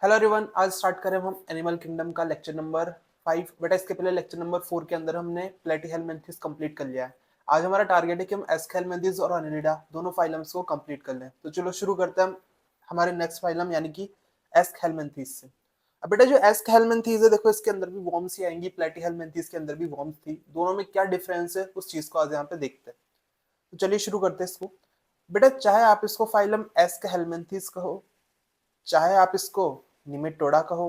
Hello everyone, आज start करें हम एनिमल किंगडम का लेक्चर नंबर 5। बेटा इसके पहले लेक्चर नंबर 4 के अंदर हमने प्लेटीहेल्मिन्थेस कंप्लीट कर लिया है। आज हमारा टारगेट है कि हम एस्केल्मेंथेस और अनिलिडा दोनों फाइलम्स को कंप्लीट कर लें। तो चलो शुरू करते हैं हम हमारे नेक्स्ट फाइलम यानी कि एस्केल्मेंथेस से। अब बेटा जो एस्केल्मेंथेस है, देखो इसके अंदर भी वॉर्म्स ही आएंगी, प्लेटीहेल्मिन्थेस के अंदर भी वॉर्म्स थी। दोनों में क्या डिफरेंस है उस चीज को आज यहाँ पे देखते हैं। तो चलिए शुरू करते हैं इसको। बेटा चाहे आप इसको फाइलम एस्केल्मेंथेस कहो, चाहे आप इसको निमेटोडा कहो,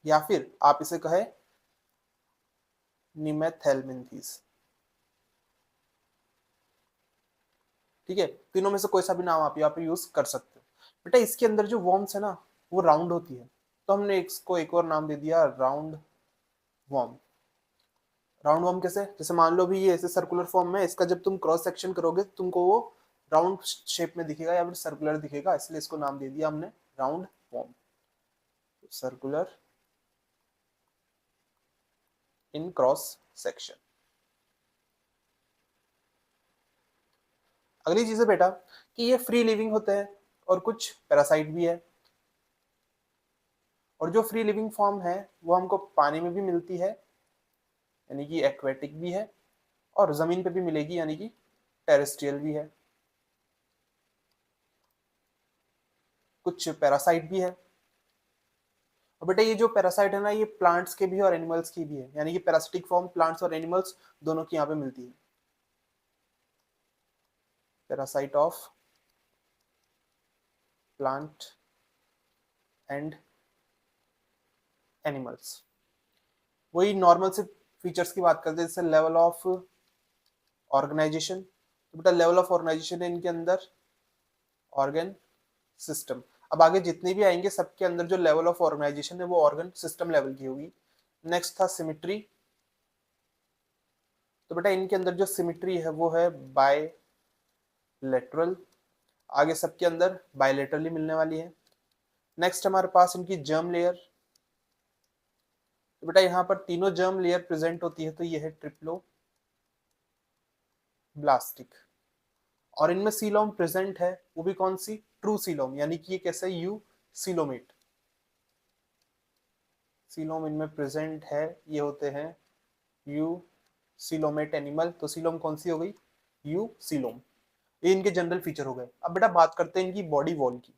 या फिर आप इसे कहे निमेथेल्मिन्थेस। ठीक है, तीनों में से कोई सा भी नाम आप यहाँ पे यूज कर सकते हो। बेटा इसके अंदर जो वॉर्म्स है ना वो राउंड होती है, तो हमने इसको एक और नाम दे दिया राउंड वॉर्म। राउंड वॉर्म कैसे? जैसे मान लो भी ये ऐसे सर्कुलर फॉर्म में, इसका जब तुम क्रॉस सेक्शन करोगे तुमको वो राउंड शेप में दिखेगा या फिर सर्कुलर दिखेगा, इसलिए इसको नाम दे दिया हमने round warm, circular in cross section. अगली चीज है बेटा कि ये फ्री लिविंग होते हैं और कुछ पैरासाइट भी है। और जो फ्री लिविंग फॉर्म है वो हमको पानी में भी मिलती है यानी कि एक्वेटिक भी है, और जमीन पे भी मिलेगी यानी कि टेरेस्ट्रियल भी है। कुछ पैरासाइट भी है। और बेटा ये जो पैरासाइट है ना ये प्लांट्स के भी है और एनिमल्स की भी है, यानी कि पैरासिटिक फॉर्म प्लांट्स और एनिमल्स दोनों की यहाँ पे मिलती है। Parasite of plant and animals. वही नॉर्मल से फीचर्स की बात करते हैं, जैसे लेवल ऑफ ऑर्गेनाइजेशन। तो बेटा लेवल ऑफ ऑर्गेनाइजेशन है इनके अंदर ऑर्गन सिस्टम। अब आगे जितने भी आएंगे सबके अंदर जो लेवल ऑफ ऑर्गेनाइजेशन है वो ऑर्गन सिस्टम लेवल की होगी। नेक्स्ट था सिमिट्री। तो बेटा इनके अंदर जो सिमिट्री है वो है बायलेटरल, आगे सबके अंदर बायलेटरली मिलने वाली है। नेक्स्ट हमारे पास इनकी जर्म लेयर। तो बेटा यहाँ पर तीनों जर्म लेयर प्रेजेंट होती है, तो ये है ट्रिप्लो ब्लास्टिक। और इनमें सीलोम प्रेजेंट है, वो भी कौन सी? ट्रू सीलोम, यानी कि ये कैसे यू सीलोमेट। सीलोम इनमें प्रेजेंट है, ये होते हैं यू सीलोमेट एनिमल। तो सीलोम कौन सी हो गई? You coelom. ये इनके जनरल फीचर हो गए। अब बेटा बात करते हैं इनकी बॉडी वॉल की।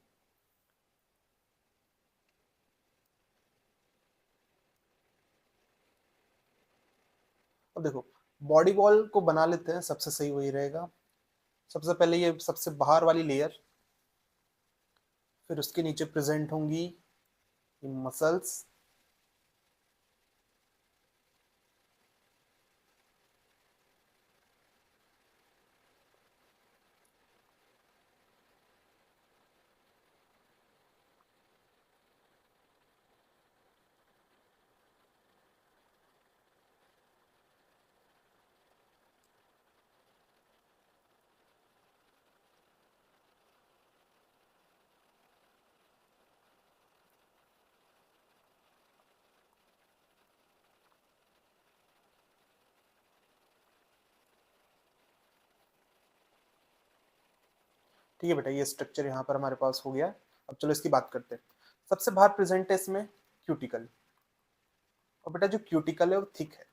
अब देखो बॉडी वॉल को बना लेते हैं, सबसे सही वही रहेगा। सबसे पहले ये सबसे बाहर वाली लेयर, फिर उसके नीचे प्रेजेंट होंगी मसल्स, ठीक है बेटा, ये स्ट्रक्चर यहाँ पर हमारे पास हो गया। अब चलो इसकी बात करते हैं। सबसे बाहर प्रेजेंट है इसमें क्यूटिकल, और बेटा जो क्यूटिकल है वो थिक है।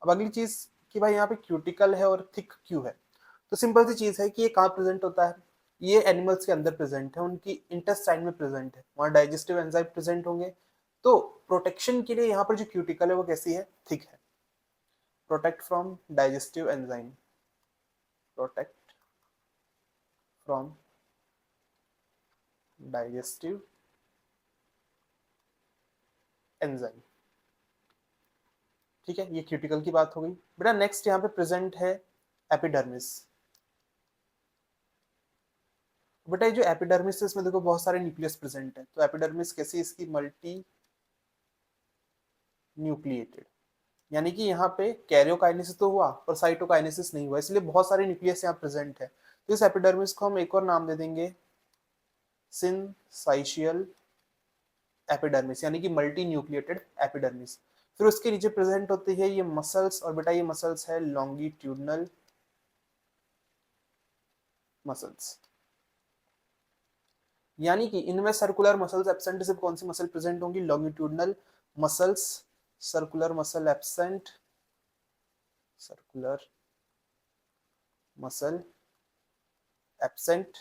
अब अगली चीज कि भाई यहाँ पे क्यूटिकल है और थिक क्यों है? तो सिंपल सी चीज है कि ये कहाँ प्रेजेंट होता है? ये एनिमल्स के अंदर प्रेजेंट है, उनकी इंटेस्टाइन में प्रेजेंट है, वहाँ डाइजेस्टिव एंजाइम प्रेजेंट होंगे। तो प्रोटेक्शन के लिए यहाँ पर जो क्यूटिकल है वो कैसी है? थिक है। Protect from digestive enzyme, protect from digestive enzyme. ठीक है, ये क्यूटिकल की बात हो गई। बेटा नेक्स्ट यहाँ पे प्रेजेंट है एपिडर्मिस। बेटा ये जो एपिडर्मिस है इसमें देखो बहुत सारे न्यूक्लियस प्रेजेंट है। तो एपिडर्मिस कैसी? इसकी मल्टी न्यूक्लिएटेड, यानी कि यहाँ पे कैरियोकाइनेसिस तो हुआ पर साइटोकाइनेसिस नहीं हुआ, इसलिए बहुत सारे न्यूक्लियस यहाँ प्रेजेंट है। तो इस एपिडर्मिस को हम एक और नाम दे देंगे सिनसाइशियल एपिडर्मिस, यानी कि मल्टी न्यूक्लिएटेड एपिडर्मिस। फिर उसके नीचे प्रेजेंट होती है ये मसल्स, और बेटा ये मसल्स है लॉन्गिट्यूडनल मसल्स। यानी कि इनमें सर्कुलर मसल्स एब्सेंट सिर्फ कौन सी मसल प्रेजेंट होंगी, longitudinal muscles, circular muscle absent, circular muscle absent.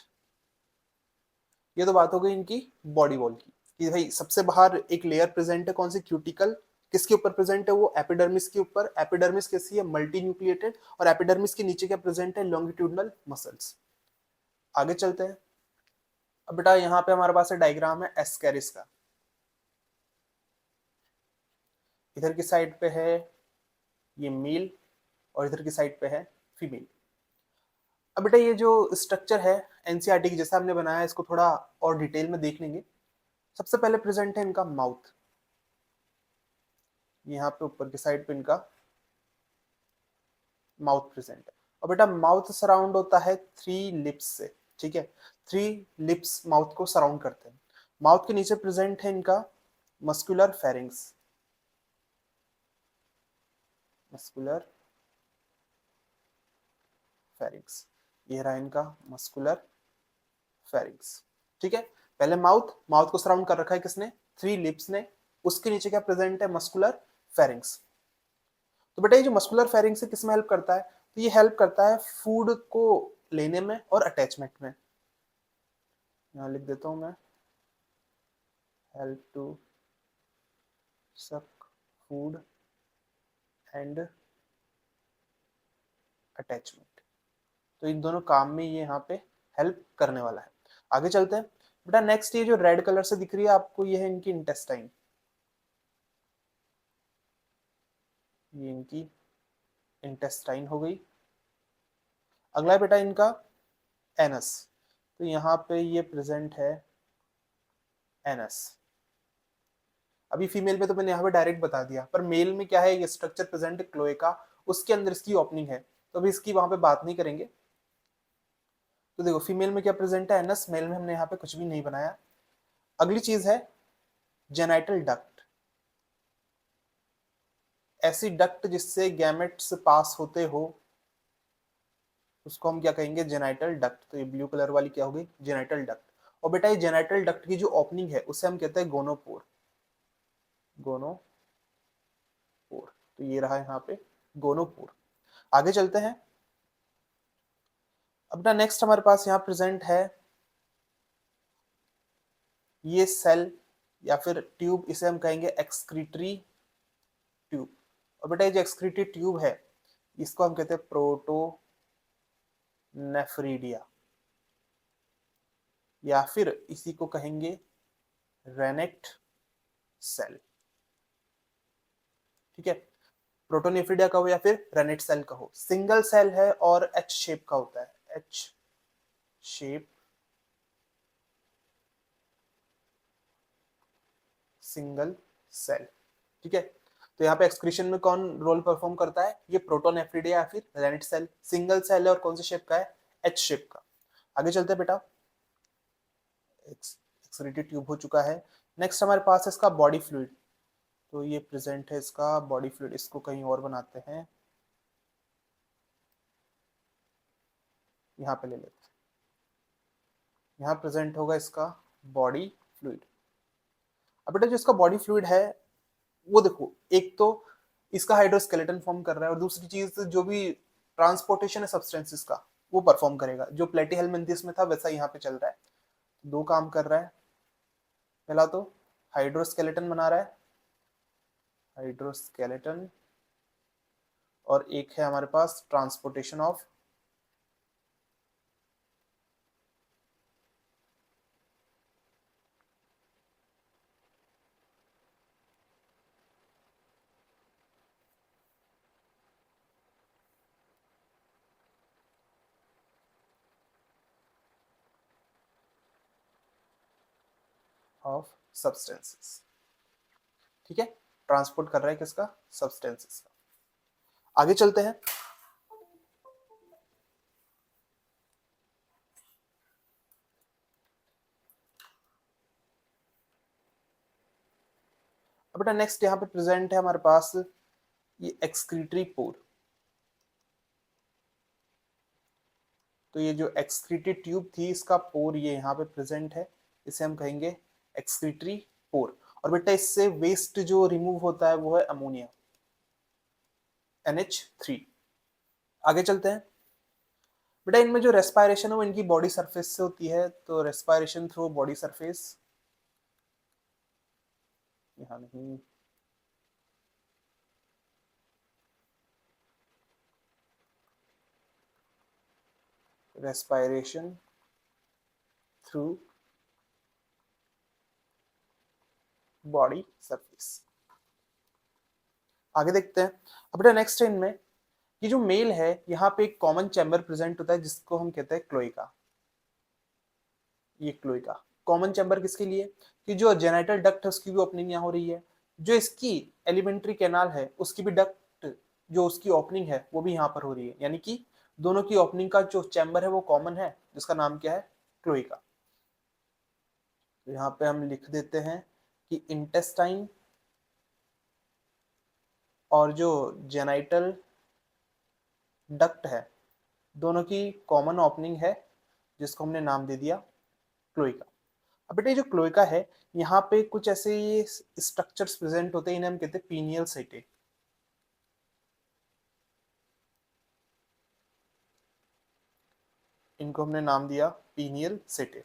ये तो बात हो गई इनकी बॉडी वॉल की, कि भाई सबसे बाहर एक लेयर प्रेजेंट है कौन सी, क्यूटिकल, किसके ऊपर प्रेजेंट है वो, एपिडर्मिस के ऊपर। एपिडर्मिस कैसी है, मल्टी न्यूक्लिएटेड, और एपिडर्मिस के नीचे क्या प्रेजेंट है, लॉन्गिट्यूडनल मसल्स। आगे चलते हैं। अब बेटा यहाँ पे हमारे पास डायग्राम है एस्केरिस का। इधर की साइड पे है ये मेल और इधर की साइड पे है फीमेल। अब बेटा ये जो स्ट्रक्चर है एनसीईआरटी की जैसा हमने बनाया है, इसको थोड़ा और डिटेल में देख लेंगे। सबसे पहले प्रेजेंट है इनका माउथ, यहाँ पे ऊपर की साइड पे इनका माउथ प्रेजेंट है। और बेटा माउथ सराउंड होता है 3 लिप्स से, ठीक है, 3 लिप्स माउथ को सराउंड करते हैं। माउथ के नीचे प्रेजेंट है इनका मस्कुलर फेरिंग्स, मस्कुलर फेरिंग्स, ये रहा इनका मस्कुलर फेरिंग्स, ठीक है। पहले माउथ, माउथ को सराउंड कर रखा है किसने, 3 लिप्स ने, उसके नीचे क्या प्रेजेंट है, मस्कुलर फेरिंग्स। तो बेटा ये जो मस्कुलर फेरिंग्स है किस में हेल्प करता है, तो ये हेल्प करता है फूड को लेने में और अटैचमेंट में। यहाँ लिख देता हूं मैं, help to suck food and attachment. तो इन दोनों काम में ये यहाँ पे हेल्प करने वाला है। आगे चलते हैं बेटा। नेक्स्ट ये जो रेड कलर से दिख रही है आपको, ये है इनकी इंटेस्टाइन, ये इनकी इंटेस्टाइन हो गई। अगला है बेटा इनका एनस, तो यहाँ पे ये प्रेजेंट है एनस। अभी फीमेल में तो मैंने यहाँ पे डायरेक्ट बता दिया, पर मेल में क्या है, ये स्ट्रक्चर प्रेजेंट है क्लोएका, उसके अंदर इसकी ओपनिंग है, तो अभी इसकी वहां पे बात नहीं करेंगे। तो देखो फीमेल में क्या प्रेजेंट है, एनस, मेल में हमने यहाँ पे कुछ भी नहीं बनाया। अगली चीज है जेनाइटल डक्ट, ऐसी डक्ट जिससे गैमेट्स पास होते हो उसको हम क्या कहेंगे, जेनाइटल डक्ट। तो ये ब्लू कलर वाली क्या होगी, जेनाइटल डक्ट। और बेटा ये जेनाइटल डक्ट की जो ओपनिंग है उसे हम कहते हैं गोनोपोर, गोनोपोर। तो ये रहा यहाँ पे गोनोपोर। आगे चलते हैं। अपना नेक्स्ट हमारे पास यहाँ प्रेजेंट है ये सेल या फिर ट्यूब, इसे हम कहेंगे एक्सक्रीटरी ट्यूब। और बेटा ये जो एक्सक्रीटरी ट्यूब है इसको हम कहते हैं प्रोटोनेफ्रीडिया, या फिर इसी को कहेंगे रेनेट सेल, ठीक है। प्रोटोनेफ्रीडिया कहो या फिर रेनेट सेल कहो, सिंगल सेल है और एच शेप का होता है, एच शेप, सिंगल सेल, ठीक है। तो यहाँ पे एक्सक्रीशन में कौन रोल परफॉर्म करता है, ये प्रोटोनेफ्रिडिया या फिर रेनेट सेल, सिंगल सेल है और कौन सी शेप का है, एच शेप का। आगे चलते हैं बेटा, एक्सक्रीटेड ट्यूब हो चुका है। नेक्स्ट हमारे पास है इसका बॉडी फ्लूइड, तो ये प्रेजेंट है इसका बॉडी फ्लूइड, इसको कहीं और बनाते हैं, यहाँ पे ले लेते हैं। यहाँ प्रेजेंट होगा इसका बॉडी फ्लूइड। अब बेटा जो इसका बॉडी फ्लूइड है वो देखो, एक तो इसका हाइड्रोस्केलेटन फॉर्म कर रहा है, और दूसरी चीज जो भी ट्रांसपोर्टेशन है सब्सटेंसेस का वो परफॉर्म करेगा, जो प्लेटीहेलमिन्थेस में था वैसा यहाँ पे चल रहा है। दो काम कर रहा है, पहला तो हाइड्रोस्केलेटन बना रहा है, हाइड्रोस्केलेटन, और एक है हमारे पास ट्रांसपोर्टेशन ऑफ सब्सटेंसेस, ठीक है। ट्रांसपोर्ट कर रहा है किसका, सब्सटेंसेस का। आगे चलते हैं। अब बेटा नेक्स्ट यहाँ पे प्रेजेंट है हमारे पास ये एक्सक्रीटरी पोर। तो ये जो एक्सक्रीटरी ट्यूब थी इसका पोर ये यहाँ पे प्रेजेंट है, इसे हम कहेंगे एक्सक्रीटरी पोर। और बेटा इससे वेस्ट जो रिमूव होता है वो है अमोनिया, NH3। आगे चलते हैं। बेटा इनमें जो रेस्पायरेशन है वो इनकी बॉडी सरफेस से होती है, तो रेस्पायरेशन थ्रू बॉडी सरफेस, यहाँ नहीं, रेस्पायरेशन थ्रू बॉडी सरफेस। आगे देखते हैं। अब बेटा नेक्स्ट है इनमें कि जो मेल है यहाँ पे एक कॉमन चैम्बर प्रेजेंट होता है जिसको हम कहते हैं क्लोइका। ये क्लोइका कॉमन चैम्बर किसके लिए, कि जो जेनाइटल डक्ट है उसकी भी ओपनिंग यहाँ हो रही है, जो इसकी एलिमेंट्री कैनाल है उसकी भी डक्ट जो उसकी ओपनिंग है वो भी यहाँ पर हो रही है, यानी कि दोनों की ओपनिंग का जो चैम्बर है वो कॉमन है, जिसका नाम क्या है, क्लोइका। तो यहाँ पे हम लिख देते हैं कि इंटेस्टाइन और जो जेनाइटल डक्ट है दोनों की कॉमन ओपनिंग है, जिसको हमने नाम दे दिया क्लोइका। अब बेटा जो क्लोइका है यहाँ पे कुछ ऐसे ये स्ट्रक्चर्स प्रेजेंट होते हैं, इन्हें हम कहते हैं पीनियल सेटे। इनको हमने नाम दिया पीनियल सेटे।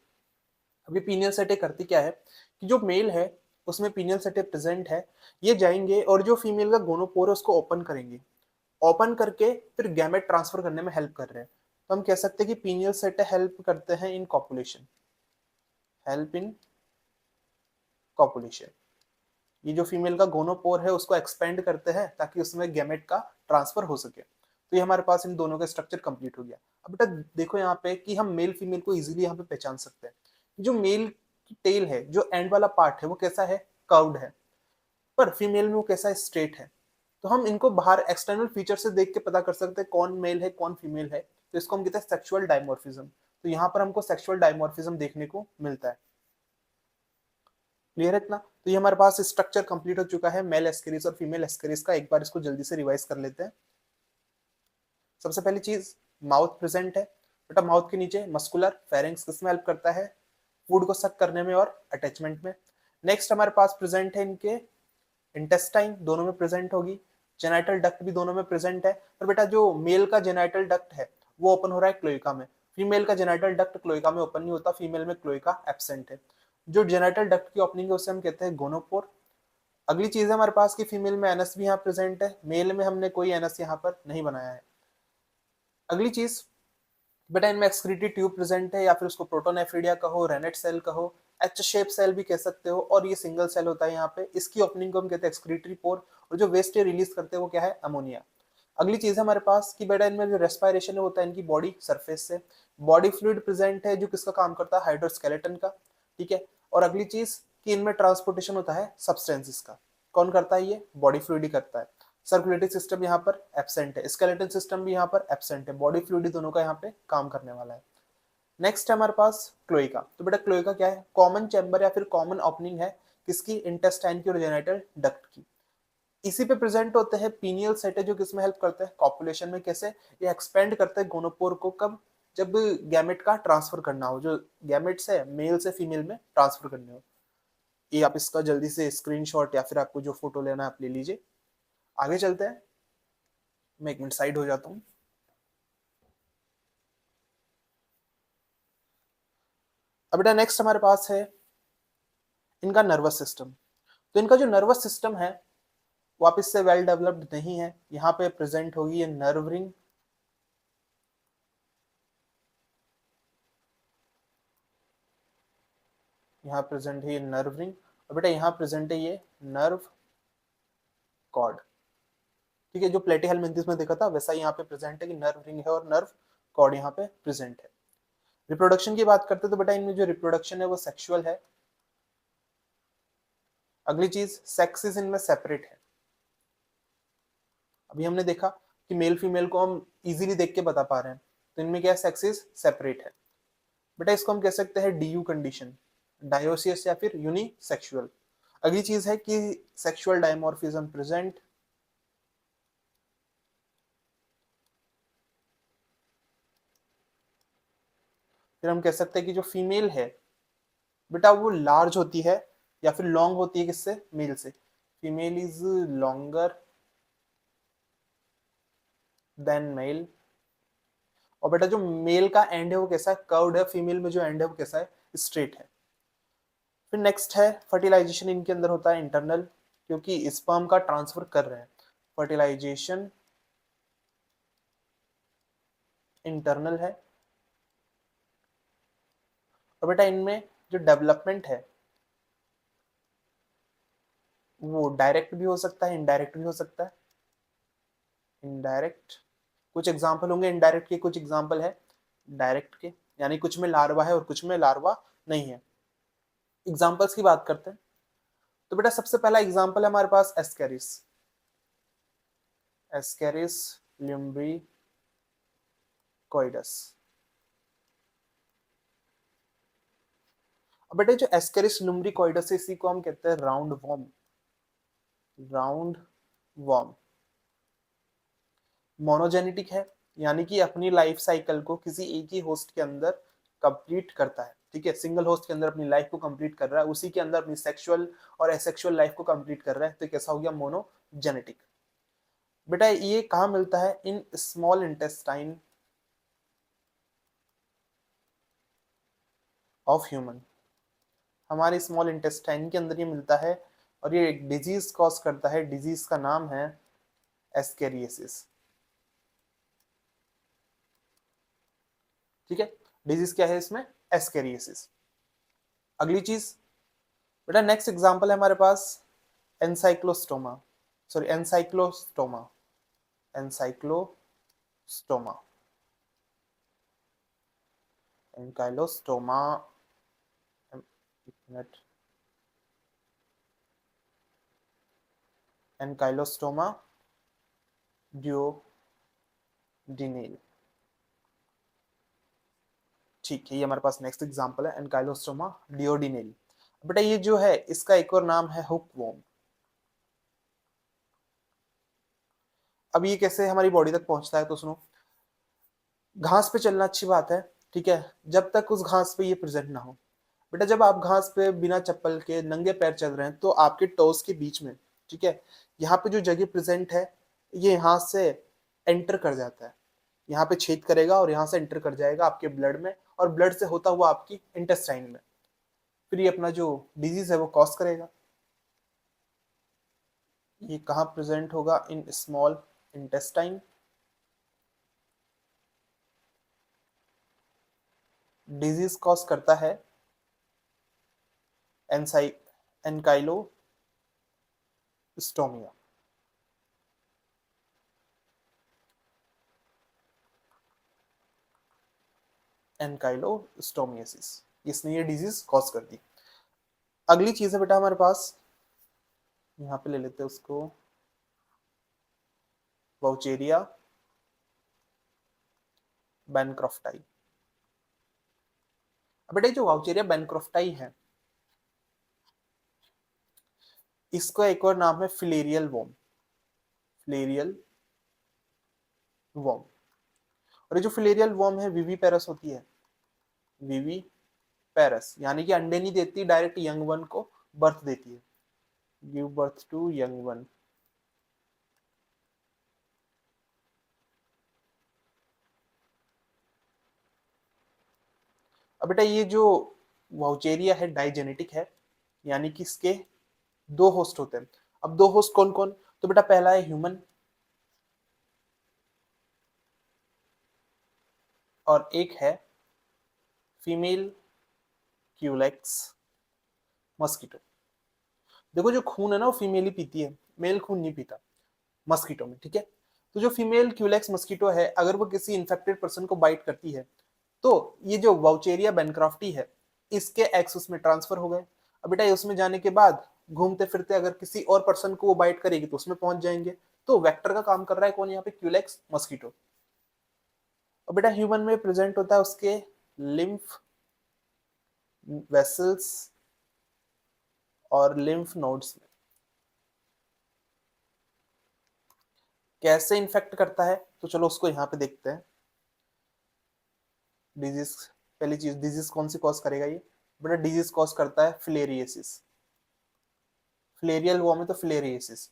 अब ये पीनियल सेटे करती क्या है कि जो मेल है उसमें पीनियल सेटे प्रेजेंट है, ये जाएंगे और जो फीमेल का गोनोपोर है उसको ओपन करेंगे, ओपन करके फिर गैमेट ट्रांसफर करने में हेल्प कर रहे हैं। तो हम कह सकते हैं कि पीनियल सेटे हेल्प करते हैं इन कॉपुलेशन, हेल्प इन कॉपुलेशन। ये जो फीमेल का गोनोपोर है उसको एक्सपेंड करते हैं ताकि उसमें गैमेट का ट्रांसफर हो सके। तो ये हमारे पास इन दोनों का स्ट्रक्चर कंप्लीट हो गया। अब बेटा देखो यहाँ पे कि हम मेल फीमेल को इजीली यहाँ पे पहचान सकते हैं। जो मेल की टेल है, जो एंड वाला पार्ट है वो कैसा है, कर्व्ड है, पर फीमेल में वो कैसा है, स्ट्रेट है। तो हम इनको बाहर एक्सटर्नल फीचर से देख के पता कर सकते हैं कौन मेल है कौन फीमेल है, तो इसको हम कहते हैं सेक्सुअल डायमॉर्फिज्म। तो यहाँ पर हमको सेक्सुअल डायमॉर्फिज्म देखने को मिलता है। क्लियर है इतना? तो ये हमारे पास स्ट्रक्चर कंप्लीट हो चुका है मेल एस्केरिस और फीमेल एस्केरिस का। एक बार इसको जल्दी से रिवाइज कर लेते हैं। सबसे पहली चीज, माउथ प्रेजेंट है। बेटा माउथ के नीचे मस्कुलर फेरेंक्स किसमें हेल्प करता है, फूड को सक करने में और अटैचमेंट में। नेक्स्ट हमारे पास प्रेजेंट है इनके इंटेस्टाइन, दोनों में प्रेजेंट होगी। जेनाइटल डक्ट भी दोनों में प्रेजेंट है। पर बेटा जो मेल का जेनाइटल डक्ट है वो ओपन हो रहा है क्लोइका में, फीमेल का जेनाइटल डक्ट क्लोइका में ओपन नहीं होता, फीमेल में क्लोइका एब्सेंट है। जो जेनाइटल डक्ट की ओपनिंग है उसे हम कहते हैं गोनोपोर। अगली चीज है हमारे पास कि फीमेल में एनस भी यहाँ प्रेजेंट है, मेल में हमने कोई एनस यहाँ पर नहीं बनाया है। अगली चीज, बेटा इनमें एक्सक्रीटरी ट्यूब प्रेजेंट है, या फिर उसको प्रोटोनेफ्रिडिया कहो, रेनेट सेल कहो, एच शेप सेल भी कह सकते हो, और ये सिंगल सेल होता है यहाँ पे। इसकी ओपनिंग को हम कहते हैं एक्सक्रीटरी पोर, और जो वेस्ट रिलीज करते हैं वो क्या है, अमोनिया। अगली चीज है हमारे पास कि बेटा इनमें जो रेस्पायरेशन है होता है इनकी बॉडी सरफेस से। बॉडी फ्लूइड प्रेजेंट है जो किसका काम करता है, हाइड्रोस्केलेटन का। ठीक है। और अगली चीज कि इनमें ट्रांसपोर्टेशन होता है सब्सटेंसेस का। कौन करता है, ये बॉडी फ्लूइड ही करता है। सर्कुलेटरी सिस्टम यहाँ पर एब्सेंट है, स्केलेटन सिस्टम भी यहाँ पर एब्सेंट है, बॉडी फ्लूइड दोनों का यहाँ पे काम करने वाला है। नेक्स्ट है हमारे पास क्लोइका। तो बेटा क्लोइका क्या है, कॉमन चैम्बर या फिर कॉमन ओपनिंग है किसकी, इंटेस्टाइन की और जेनाइटल डक्ट की। इसी पे प्रेजेंट होते हैं पीनियल सेट है जो किसमें हेल्प करते हैं, कॉपुलेशन में। कैसे, ये एक्सपेंड करते हैं गोनोपोर को, कब, जब गैमेट का ट्रांसफर करना हो, जो गैमेट से मेल से फीमेल में ट्रांसफर करने हो। ये आप इसका जल्दी से स्क्रीनशॉट या फिर आपको जो फोटो लेना है आप ले लीजिए। आगे चलते हैं, मैं एक मिनट साइड हो जाता हूँ। अब बेटा नेक्स्ट हमारे पास है इनका नर्वस सिस्टम। तो इनका जो नर्वस सिस्टम है वापस से वेल डेवलप्ड नहीं है। यहाँ पे प्रेजेंट होगी ये नर्व रिंग, यहाँ प्रेजेंट है ये नर्व रिंग, और बेटा यहाँ प्रेजेंट है ये नर्व कॉर्ड। ठीक है, जो प्लेटीहेलमिन्थस में देखा था वैसा यहाँ पे प्रेजेंट है कि नर्व रिंग है और नर्व कॉर्ड यहाँ पे प्रेजेंट है। रिप्रोडक्शन की बात करते हैं तो बेटा इनमें जो रिप्रोडक्शन है वो सेक्सुअल है। अगली चीज, सेक्सेस इनमें सेपरेट है। अभी हमने देखा कि मेल फीमेल को हम इजीली देख के बता पा रहे हैं, तो इनमें क्या सेक्सेस सेपरेट है। बेटा इसको हम कह सकते हैं डीयू कंडीशन, डायोसियस या फिर यूनिसेक्सुअल। अगली चीज है कि सेक्सुअल डायमॉर्फिज्म प्रेजेंट। फिर हम कह सकते हैं कि जो फीमेल है बेटा वो लार्ज होती है या फिर लॉन्ग होती है, किससे? मेल से। Female is longer than male. और बेटा जो मेल का एंड है वो कैसा है? कर्व्ड है। फीमेल में जो एंड है वो कैसा है? स्ट्रेट है। फिर नेक्स्ट है फर्टिलाइजेशन इनके अंदर होता है इंटरनल, क्योंकि स्पर्म का ट्रांसफर कर रहे हैं। फर्टिलाइजेशन इंटरनल है। और बेटा इनमें जो डेवलपमेंट है वो डायरेक्ट भी हो सकता है, इनडायरेक्ट भी हो सकता है। इनडायरेक्ट कुछ एग्जांपल होंगे, इनडायरेक्ट के कुछ एग्जांपल है डायरेक्ट के, यानी कुछ में लार्वा है और कुछ में लार्वा नहीं है। एग्जांपल्स की बात करते हैं तो बेटा सबसे पहला एग्जांपल है हमारे पास एस्केरिस। एस्केरिस लुम्ब्रिकोइडस। अब बेटे जो एस्केरिस लुम्ब्रिकोइडस है इसी को हम कहते हैं round warm. Round warm monogenetic है, यानी कि अपनी लाइफ साइकिल को किसी एक ही होस्ट के अंदर कंप्लीट करता है। ठीक है, सिंगल होस्ट के अंदर अपनी लाइफ को कंप्लीट कर रहा है, उसी के अंदर अपनी सेक्सुअल और एसेक्सुअल लाइफ को कंप्लीट कर रहा है, तो कैसा हो गया? मोनोजेनेटिक। बेटा ये कहाँ मिलता है? In small intestine of human. हमारे स्मॉल इंटेस्टाइन के अंदर ये मिलता है और ये एक डिजीज कॉज करता है। डिजीज का नाम है एस्केरियोसिस। ठीक है, डिजीज क्या है इसमें? एस्केरियोसिस। अगली चीज बेटा नेक्स्ट एग्जांपल है हमारे पास ancylostoma. Sorry ancylostoma. Ancylostoma. Ancylostoma. एक मिनट। एनकाइलोस्टोमा ड्यूodenale। ठीक है, ये हमारे पास नेक्स्ट एग्जांपल है एनकाइलोस्टोमा ड्यूodenale। बेटा ये जो है इसका एक और नाम है हुक वॉर्म। अब ये कैसे हमारी बॉडी तक पहुंचता है तो सुनो। घास पे चलना अच्छी बात है, ठीक है, जब तक उस घास पे ये प्रेजेंट ना हो। बेटा जब आप घास पे बिना चप्पल के नंगे पैर चल रहे हैं तो आपके टोस के बीच में, ठीक है, यहाँ पे जो जगह प्रेजेंट है ये यहाँ से एंटर कर जाता है, यहाँ पे छेद करेगा और यहाँ से एंटर कर जाएगा आपके ब्लड में, और ब्लड से होता हुआ आपकी इंटेस्टाइन में, फिर ये अपना जो डिजीज है वो कॉज करेगा। ये कहाँ प्रेजेंट होगा? In small intestine. Disease cause करता है एनसाइ एनकाइलोस्टोमिया। एनकाइलोस्टोमियासिस, इसने ये डिजीज कॉज कर दी। अगली चीज है बेटा हमारे पास, यहाँ पे ले लेते हैं उसको, वाउचेरिया बैनक्रॉफ्टाई। अब बेटा जो वाउचेरिया बैनक्रॉफ्टाई है इसका एक और नाम है फिलेरियल वॉर्म। Filarial warm. और ये जो फिलेरियल वॉर्म है विवी पेरस होती है। विवी पेरस यानी कि अंडे नहीं देती, डायरेक्ट यंग वन को बर्थ देती है। Give birth to young one. अब बेटा ये जो वाउचेरिया है डाइजेनेटिक है, यानी कि इसके दो होस्ट होते हैं। अब दो होस्ट कौन कौन? तो बेटा पहला है ह्यूमन और एक है फीमेल क्यूलेक्स मस्कीटो। देखो जो खून है ना वो फीमेल ही पीती है, मेल खून नहीं पीता मस्कीटो में, ठीक है। तो जो फीमेल क्यूलेक्स मस्कीटो है अगर वो किसी इन्फेक्टेड पर्सन को बाइट करती है तो ये जो वाउचेरिया बैनक्राफ्टी है इसके एग्स उसमें ट्रांसफर हो गए। अब बेटा उसमें जाने के बाद घूमते फिरते अगर किसी और पर्सन को वो बाइट करेगी तो उसमें पहुंच जाएंगे। तो वेक्टर का काम कर रहा है कौन यहाँ पे? Culex mosquito. और बेटा ह्यूमन में प्रेजेंट होता है उसके लिम्फ वेसल्स और लिम्फ नोड्स में। कैसे इन्फेक्ट करता है तो चलो उसको यहाँ पे देखते हैं। डिजीज, पहली चीज डिजीज कौन सी कॉज करेगा ये? बेटा डिजीज कॉज करता है फिलेरियसिस, फिलेरियल वॉर्म है तो फिलेरियसिस।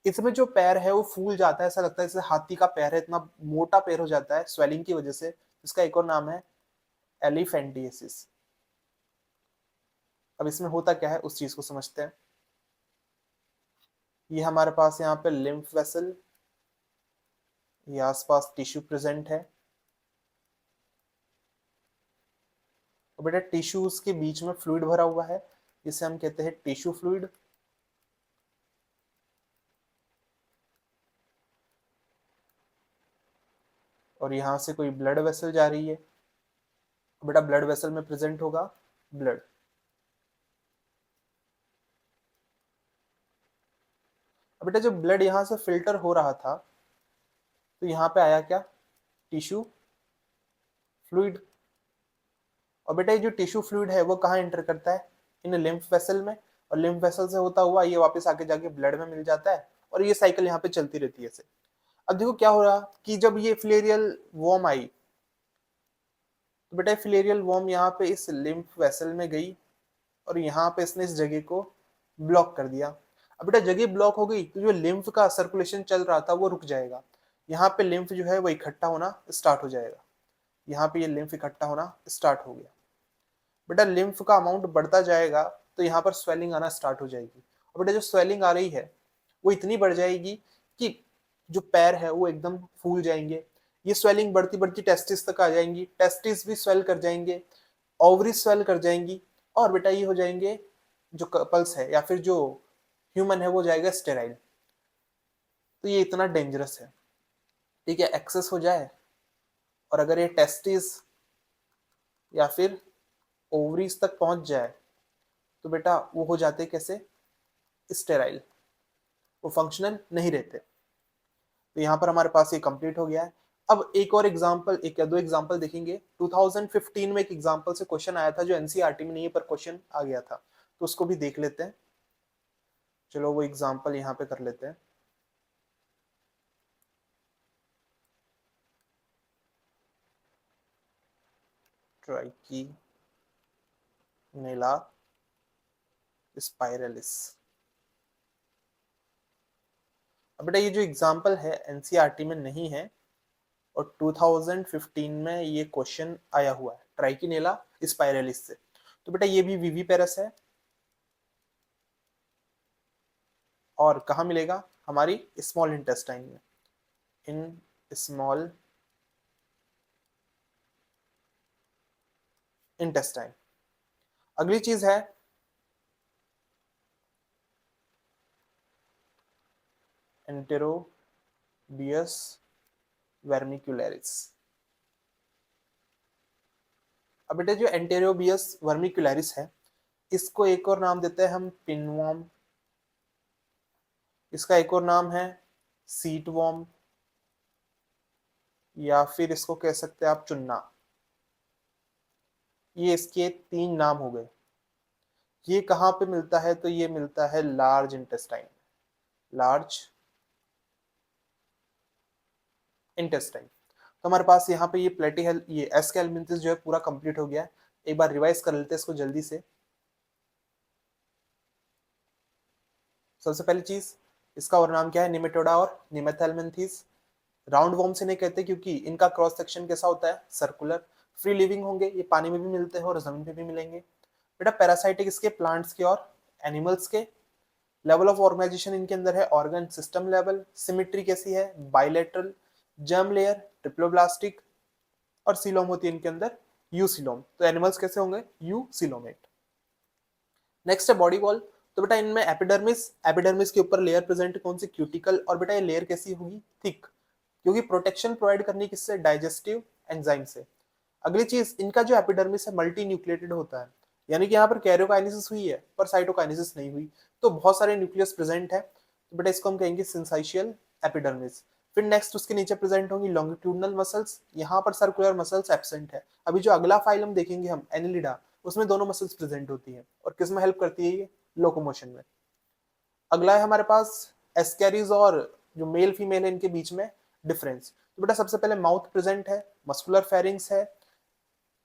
इसमें जो पैर है वो फूल जाता है, ऐसा लगता है जैसे हाथी का पैर है, इतना मोटा पैर हो जाता है स्वेलिंग की वजह से। इसका एक और नाम है एलिफेंटियसिस। अब इसमें होता क्या है उस चीज को समझते हैं। ये हमारे पास यहाँ पे लिम्फ वेसल, ये आसपास टिश्यू प्रेजेंट है, और बेटा टिश्यूज के बीच में फ्लूइड भरा हुआ है, जिसे हम कहते हैं टिश्यू फ्लूइड। और यहाँ से कोई ब्लड वेसल जा रही है, बेटा ब्लड वेसल में प्रेजेंट होगा ब्लड। अब बेटा जब ब्लड यहाँ से फिल्टर हो रहा था तो यहाँ पे आया क्या, टिश्यू फ्लूइड। और बेटा ये जो टिश्यू फ्लूइड है वो कहाँ एंटर करता है, इन लिम्फ वेसल में, और लिम्फ वेसल से होता हुआ ये वापस आके जाके ब्लड में मिल जाता है, और ये साइकिल यहाँ पे चलती रहती है ऐसे। अब देखो क्या हो रहा कि जब ये फिलेरियल वॉर्म आई तो बेटा फिलेरियल वॉर्म यहाँ पे इस लिम्फ वेसल में गई, और यहाँ पे इसने इस जगह को ब्लॉक कर दिया। अब बेटा जगह ब्लॉक हो गई तो जो लिम्फ का सर्कुलेशन चल रहा था वो रुक जाएगा, यहाँ पे लिम्फ जो है वो इकट्ठा होना स्टार्ट हो जाएगा। यहाँ पे ये लिम्फ इकट्ठा होना स्टार्ट हो गया, बेटा लिम्फ का अमाउंट बढ़ता जाएगा तो यहाँ पर स्वेलिंग आना स्टार्ट हो जाएगी। और बेटा जो स्वेलिंग आ रही है वो इतनी बढ़ जाएगी कि जो पैर है वो एकदम फूल जाएंगे। ये स्वेलिंग बढ़ती बढ़ती टेस्टिस तक आ जाएंगी, टेस्टिस भी स्वेल कर जाएंगे, ओवरी स्वेल कर जाएंगी, और बेटा ये हो जाएंगे जो कपल्स है या फिर जो ह्यूमन है वो जाएगा स्टेराइल। तो ये इतना डेंजरस है, ठीक है, एक्सेस हो जाए, और अगर ये टेस्टिस या फिर ओवरीज तक पहुंच जाए तो बेटा वो हो जाते कैसे, स्टेराइल, वो फंक्शनल नहीं रहते। तो यहाँ पर हमारे पास ये कंप्लीट हो गया है। अब एक और एग्जांपल, एक या दो एग्जांपल देखेंगे। 2015 में एक एग्जांपल से क्वेश्चन आया था जो एनसीईआरटी में नहीं पर क्वेश्चन आ गया था, तो उसको भी देख लेते हैं। चलो वो एग्जांपल यहाँ पे कर लेते हैं। ट्राइकीनेला स्पाइरलिस। अब बेटा ये जो एग्जांपल है एनसीईआरटी में नहीं है, और 2015 में ये क्वेश्चन आया हुआ है ट्राइकीनेला स्पाइरलिस से। तो बेटा ये भी विविपेरस है, और कहाँ मिलेगा, हमारी स्मॉल इंटेस्टाइन में, इन स्मॉल इंटेस्टाइन। अगली चीज है एंटेरोबियस वर्मिकुलरिस। अब बेटा जो एंटेरोबियस वर्मिकुलरिस है इसको एक और नाम देते हैं हम पिनवॉर्म, इसका एक और नाम है सीट वॉर्म, या फिर इसको कह सकते हैं आप चुन्ना। ये इसके तीन नाम हो गए। ये कहाँ पे मिलता है, तो ये मिलता है लार्ज इंटेस्टाइन, लार्ज इंटेस्टाइन। तो हमारे पास यहाँ पे ये प्लेटी हेल, ये एस्केल्मिंथिस जो है पूरा कंप्लीट हो गया है। एक बार रिवाइज कर लेते हैं इसको जल्दी से। सबसे पहली चीज, इसका और नाम क्या है, निमेटोडा और निमेथेलमिंथिस। राउंड वॉर्म से नहीं कहते क्योंकि इनका क्रॉस सेक्शन कैसा होता है, सर्कुलर। फ्री लिविंग होंगे, ये पानी में भी मिलते हैं और जमीन पे भी मिलेंगे। बेटा पैरासाइटिक इसके प्लांट्स के और एनिमल्स के। लेवल ऑफ ऑर्गेनाइजेशन इनके अंदर है ऑर्गन सिस्टम लेवल। सिमेट्री कैसी है, बाइलेटरल। जर्म लेयर ट्रिप्लोब्लास्टिक, और सीलोम होती है इनके अंदर यू सीलोम। तो एनिमल्स कैसे होंगे, यू सीलोमेट। नेक्स्ट है बॉडी वॉल। तो बेटा इनमें एपिडर्मिस, एपिडर्मिस के ऊपर लेयर प्रेजेंट कौन सी, क्यूटिकल। और बेटा ये लेयर कैसी होगी, थिक, क्योंकि प्रोटेक्शन प्रोवाइड करनी किससे, डाइजेस्टिव एंजाइम से। अगली चीज, इनका जो एपिडर्मिस है मल्टी न्यूक्लिएटेड होता है, यानी कि यहाँ पर कैरियोकाइनेसिस हुई है पर साइटोकाइनेसिस नहीं हुई, तो बहुत सारे न्यूक्लियस प्रेजेंट है। तो बेटा इसको हम कहेंगे सिंसाइशियल एपिडर्मिस। फिर नेक्स्ट उसके नीचे प्रेजेंट होंगी लॉन्गिट्यूडनल मसल्स, यहाँ पर सर्कुलर मसल्स एब्सेंट है। अभी जो अगला फाइलम देखेंगे हम एनिलिडा, उसमें दोनों मसल्स प्रेजेंट होती है, और किस में हेल्प करती है ये, लोकोमोशन में। अगला है हमारे पास एस्कैरीज और जो मेल फीमेल है इनके बीच में डिफरेंस। तो बेटा सबसे पहले माउथ प्रेजेंट है, मस्कुलर फेरिंग्स है।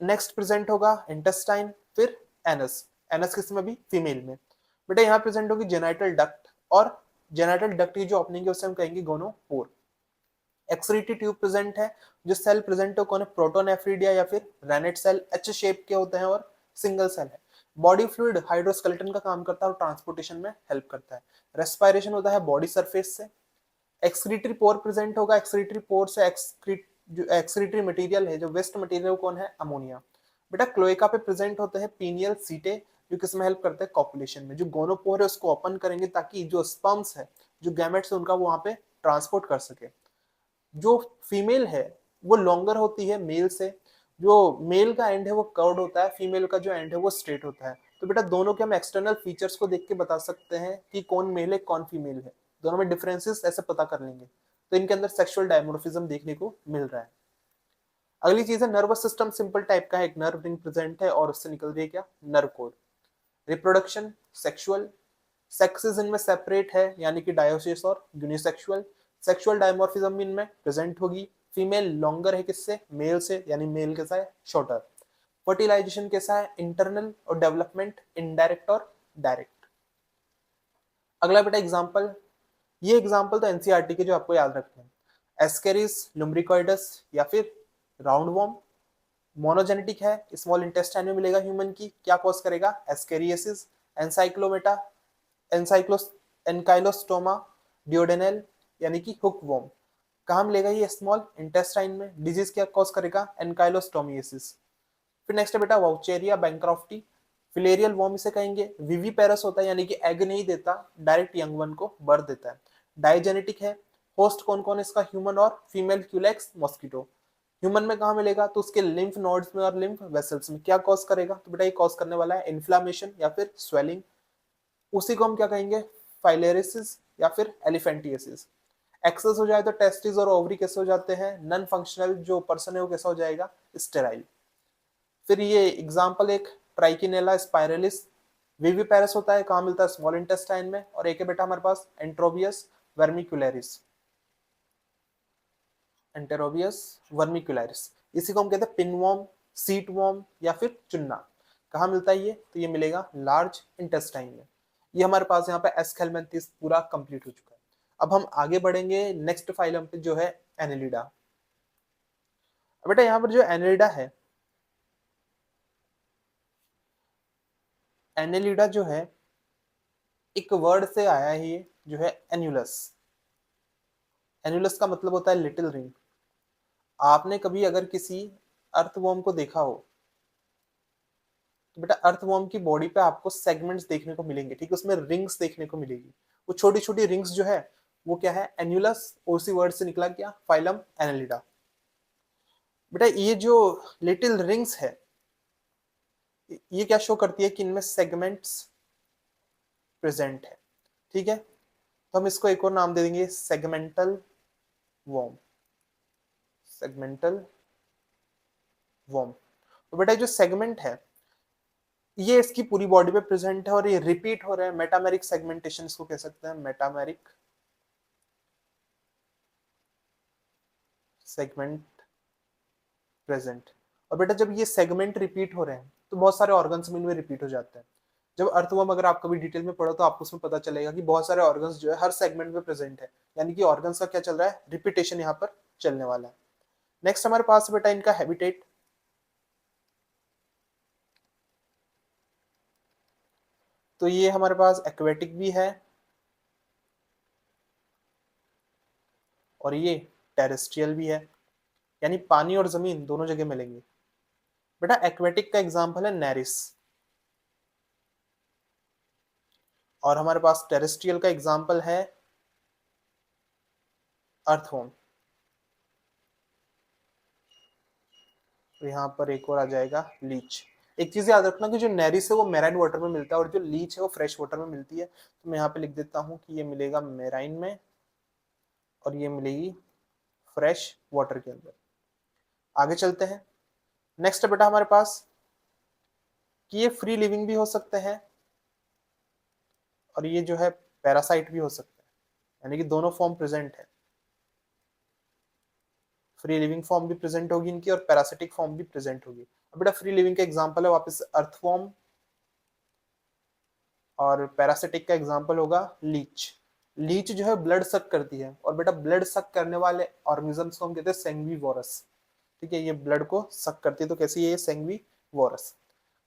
नेक्स्ट प्रेजेंट होगा इंटेस्टाइन, फिर एनस, एनस किसमें भी, फीमेल में। बेटा यहाँ प्रेजेंट होगी जेनाइटल डक्ट, और जेनाइटल डक्ट की जो ओपनिंग है उसे हम कहेंगे गोनोपोर। एक्सक्रीटरी ट्यूब प्रेजेंट है, जो सेल प्रेजेंट है कौन है, प्रोटोनेफ्रिडिया या फिर रेनेट सेल, एच शेप के होते हैं और सिंगल सेल है। बॉडी फ्लूइड हाइड्रोस्केलेटन का काम करता है और ट्रांसपोर्टेशन में हेल्प करता है। रेस्पिरेशन होता है बॉडी सरफेस से। एक्सक्रीटरी पोर प्रेजेंट होगा, एक्सक्रीटरी पोर से जो एक्सक्रीटरी मटेरियल है, जो वेस्ट मटेरियल कौन है, अमोनिया। बेटा क्लोएका पे प्रेजेंट होते हैं पीनियल सीटे, जो किसमें हेल्प करते हैं, कॉपुलेशन में। जो गोनोपोर है उसको ओपन करेंगे ताकि जो स्पर्म्स है, जो गैमेट्स है उनका वो वहां पे ट्रांसपोर्ट कर सके। जो फीमेल है वो लॉन्गर होती है मेल से, जो मेल का एंड है वो कर्व्ड होता है, फीमेल का जो एंड है वो स्ट्रेट होता है। तो बेटा दोनों के हम एक्सटर्नल फीचर्स को देख के बता सकते हैं कि कौन मेल है कौन फीमेल है, दोनों में डिफरेंसेस ऐसे पता कर लेंगे। तो इनके अंदर सेक्सुअल डायमोर्फिज्म देखने को मिल रहा है। अगली चीज है नर्वस सिस्टम, सिंपल टाइप का है, एक नर्व रिंग प्रेजेंट है और उससे निकल रही है क्या, nerve code. Reproduction sexual, sexes इनमें सेपरेट है यानी कि डायोसिस और यूनिसेक्सुअल। सेक्सुअल डायमॉर्फिज्म इनमें प्रेजेंट होगी, फीमेल लॉन्गर है किससे, मेल से, यानी मेल कैसा है, शॉर्टर। फर्टिलाइजेशन कैसा है, इंटरनल, और डेवलपमेंट इनडायरेक्ट और डायरेक्ट। अगला बेटा एग्जांपल, ये एग्जांपल तो एनसीईआरटी के जो आपको याद रखने हैं। एस्केरिस लुम्ब्रिकॉइडस या फिर राउंड वॉर्म, मोनोजेनेटिक है, स्मॉल इंटेस्टाइन में मिलेगा ह्यूमन की, क्या कॉज करेगा, एस्केरियसिस। एनसाइक्लोमेटा एनसाइक्लोस एनकाइलोस्टोमा डिओडेनल यानी कि हुक वॉर्म, कहाँ मिलेगा ये, स्मॉल इंटेस्टाइन में। डिजीज क्या कॉज करेगा, एनकाइलोस्टोमियासिस। फिर नेक्स्ट है बेटा वाउचेरिया बैंक्रॉफ्टी, फिलेरियल वॉर्म इसे कहेंगे। विवीपेरस होता है यानी कि एग नहीं देता, डायरेक्ट यंग वन को बर्थ देता है। डाइजेनेटिक है, होस्ट कौन कौन है इसका, ह्यूमन और फीमेल क्यूलेक्स मॉस्किटो। ह्यूमन में कहाँ मिलेगा, तो उसके लिम्फ नोड्स में और लिम्फ वेसल्स में। क्या कॉज करेगा, तो बेटा ये कॉज करने वाला है इन्फ्लामेशन या फिर स्वेलिंग। उसी को हम क्या कहेंगे, फाइलेरिसिस या फिर एलिफेंटियसिस। एक्सेस हो जाए तो टेस्टिस और ओवरी कैसे हो जाते हैं, नॉन फंक्शनल, जो पर्सन है वो कैसा हो जाएगा, स्टेराइल। फिर ये एग्जांपल एक ट्राइकिनेला स्पाइरलिस, विविपेरस होता है, कहाँ मिलता है, स्मॉल इंटेस्टाइन में। और एक है बेटा हमारे पास एंट्रोबियस वर्मिकुलरिस, एंटेरोबियस वर्मिकुलरिस, इसी को हम कहते हैं पिनवॉर्म, सीट वॉर्म या फिर चुन्ना। कहाँ मिलता है ये, तो ये मिलेगा लार्ज इंटेस्टाइन में। ये हमारे पास यहाँ पे एस्केलमेंथिस पूरा कंप्लीट हो चुका है। अब हम आगे बढ़ेंगे नेक्स्ट फाइलम पे जो है एनेलिडा। बेटा यहाँ पर जो एनेलिडा है, एनेलिडा जो है एक वर्ड से आया है, ये जो है एन्युलस। एन्युलस का मतलब होता है लिटिल रिंग। आपने कभी अगर किसी अर्थवॉर्म को देखा हो तो बेटा अर्थवॉर्म की बॉडी पे आपको सेगमेंट्स देखने को मिलेंगे, ठीक है, उसमें रिंग्स देखने को मिलेगी। वो छोटी छोटी रिंग्स जो है वो क्या है, एन्युलस, उसी वर्ड से निकला क्या, फाइलम एनेलिडा। बेटा ये जो लिटिल रिंग्स है ये क्या शो करती है कि इनमें सेगमेंट्स प्रेजेंट है, ठीक है। तो हम इसको एक और नाम दे देंगे, सेगमेंटल वॉर्म, सेगमेंटल वॉर्म। तो बेटा जो सेगमेंट है ये इसकी पूरी बॉडी पे प्रेजेंट है और ये रिपीट हो रहे हैं, मेटामेरिक सेगमेंटेशन इसको कह सकते हैं, मेटामेरिक सेगमेंट प्रेजेंट। और बेटा जब ये सेगमेंट रिपीट हो रहे हैं तो बहुत सारे ऑर्गन्स में इनमें रिपीट हो जाते हैं। जब अर्थवर्म अगर आप कभी डिटेल में पढ़ो तो आपको उसमें पता चलेगा कि बहुत सारे ऑर्गन्स जो है हर सेगमेंट में प्रेजेंट है, यानी कि ऑर्गन्स का क्या चल रहा है, रिपीटेशन यहाँ पर चलने वाला है। नेक्स्ट हमारे पास बेटा इनका हैबिटेट। तो ये हमारे पास एक्वेटिक भी है और ये टेरेस्ट्रियल भी है, यानी पानी और जमीन दोनों जगह मिलेंगे। बेटा एक्वेटिक का एग्जांपल है नेरिस, और हमारे पास टेरेस्ट्रियल का एग्जांपल है अर्थवर्म। तो यहाँ पर एक और आ जाएगा लीच। एक चीज याद रखना कि जो नेरिस है वो मैराइन वाटर में मिलता है और जो लीच है वो फ्रेश वाटर में मिलती है। तो मैं यहाँ पे लिख देता हूँ कि ये मिलेगा मैराइन में और ये मिलेगी फ्रेश वाटर के अंदर। आगे चलते हैं। नेक्स्ट बेटा हमारे पास कि ये फ्री लिविंग भी हो सकते हैं और ये जो है पैरासाइट भी हो सकते हैं, यानी कि दोनों फॉर्म प्रेजेंट है। फ्री लिविंग फॉर्म भी प्रेजेंट होगी इनकी और पैरासिटिक फॉर्म भी प्रेजेंट होगी। अब बेटा फ्री लिविंग का एग्जांपल है वापस अर्थवॉर्म और पैरासिटिक का एग्जांपल होगा लीच। लीच जो है ब्लड सक करती है, और बेटा ब्लड सक करने वाले ऑर्गेनिजम्स को हम कहते हैं सेंग्विवोरस। ठीक है, ये ब्लड को सक करती है, तो कैसी है ये सेंग्विवोरस।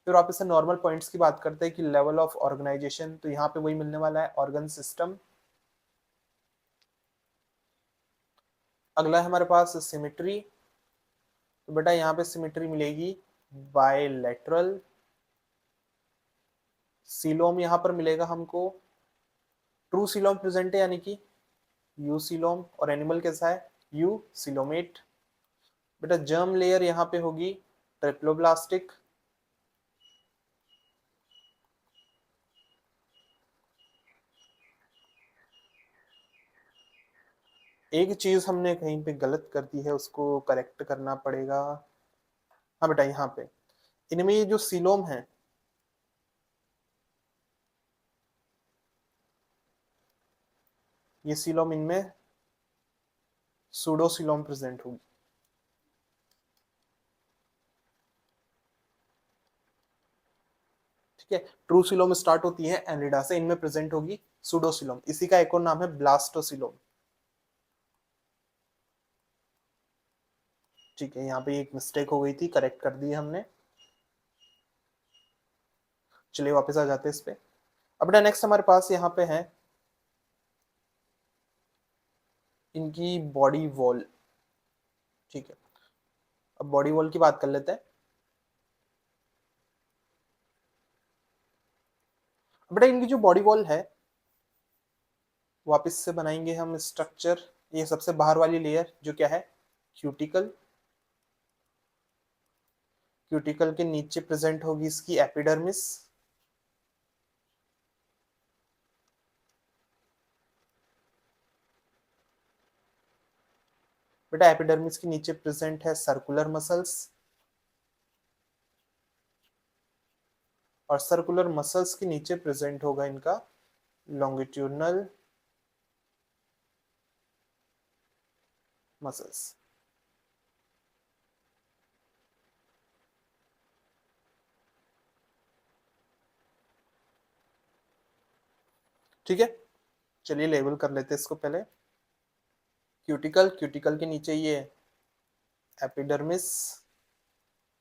फिर वापस से नॉर्मल पॉइंट्स की बात करते हैं कि लेवल ऑफ ऑर्गेनाइजेशन, तो यहाँ पे वही मिलने वाला है, ऑर्गन सिस्टम। अगला है हमारे पास सिमेट्री। तो बेटा यहाँ पे सिमेट्री मिलेगी बायलैटरल। सीलोम यहाँ पर मिलेगा हमको ट्रू सीलोम प्रेजेंट है, यानी कि यू सीलोम, और एनिमल कैसा है यू सीलोमेट। बेटा जर्म लेयर यहाँ पे होगी ट्रिप्लोब्लास्टिक। एक चीज हमने कहीं पे गलत कर दी है, उसको करेक्ट करना पड़ेगा। हाँ बेटा यहाँ पे इनमें ये जो सीलोम है, ये सीलोम इनमें सूडोसीलोम प्रेजेंट होगी। ठीक है, ट्रू सीलोम स्टार्ट होती है एनिडा से, इनमें प्रेजेंट होगी सूडोसीलोम। इसी का एक और नाम है ब्लास्टोसीलोम। ठीक है, यहाँ पे एक मिस्टेक हो गई थी, करेक्ट कर दी हमने। चलिए वापस आ जाते हैं इस पे। अब नेक्स्ट हमारे पास यहाँ पे है इनकी बॉडी वॉल। ठीक है, अब बॉडी वॉल की बात कर लेते हैं। बेटा इनकी जो बॉडी वॉल है, वापस से बनाएंगे हम स्ट्रक्चर। ये सबसे बाहर वाली लेयर जो क्या है क्यूटिकल। क्यूटिकल के नीचे प्रेजेंट होगी इसकी एपिडर्मिस। बेटा एपिडर्मिस के नीचे प्रेजेंट है सर्कुलर मसल्स, और सर्कुलर मसल्स के नीचे प्रेजेंट होगा इनका लॉन्गिट्यूडनल मसल्स। ठीक है, चलिए लेबल कर लेते हैं इसको पहले। क्यूटिकल, क्यूटिकल के नीचे ये एपिडर्मिस,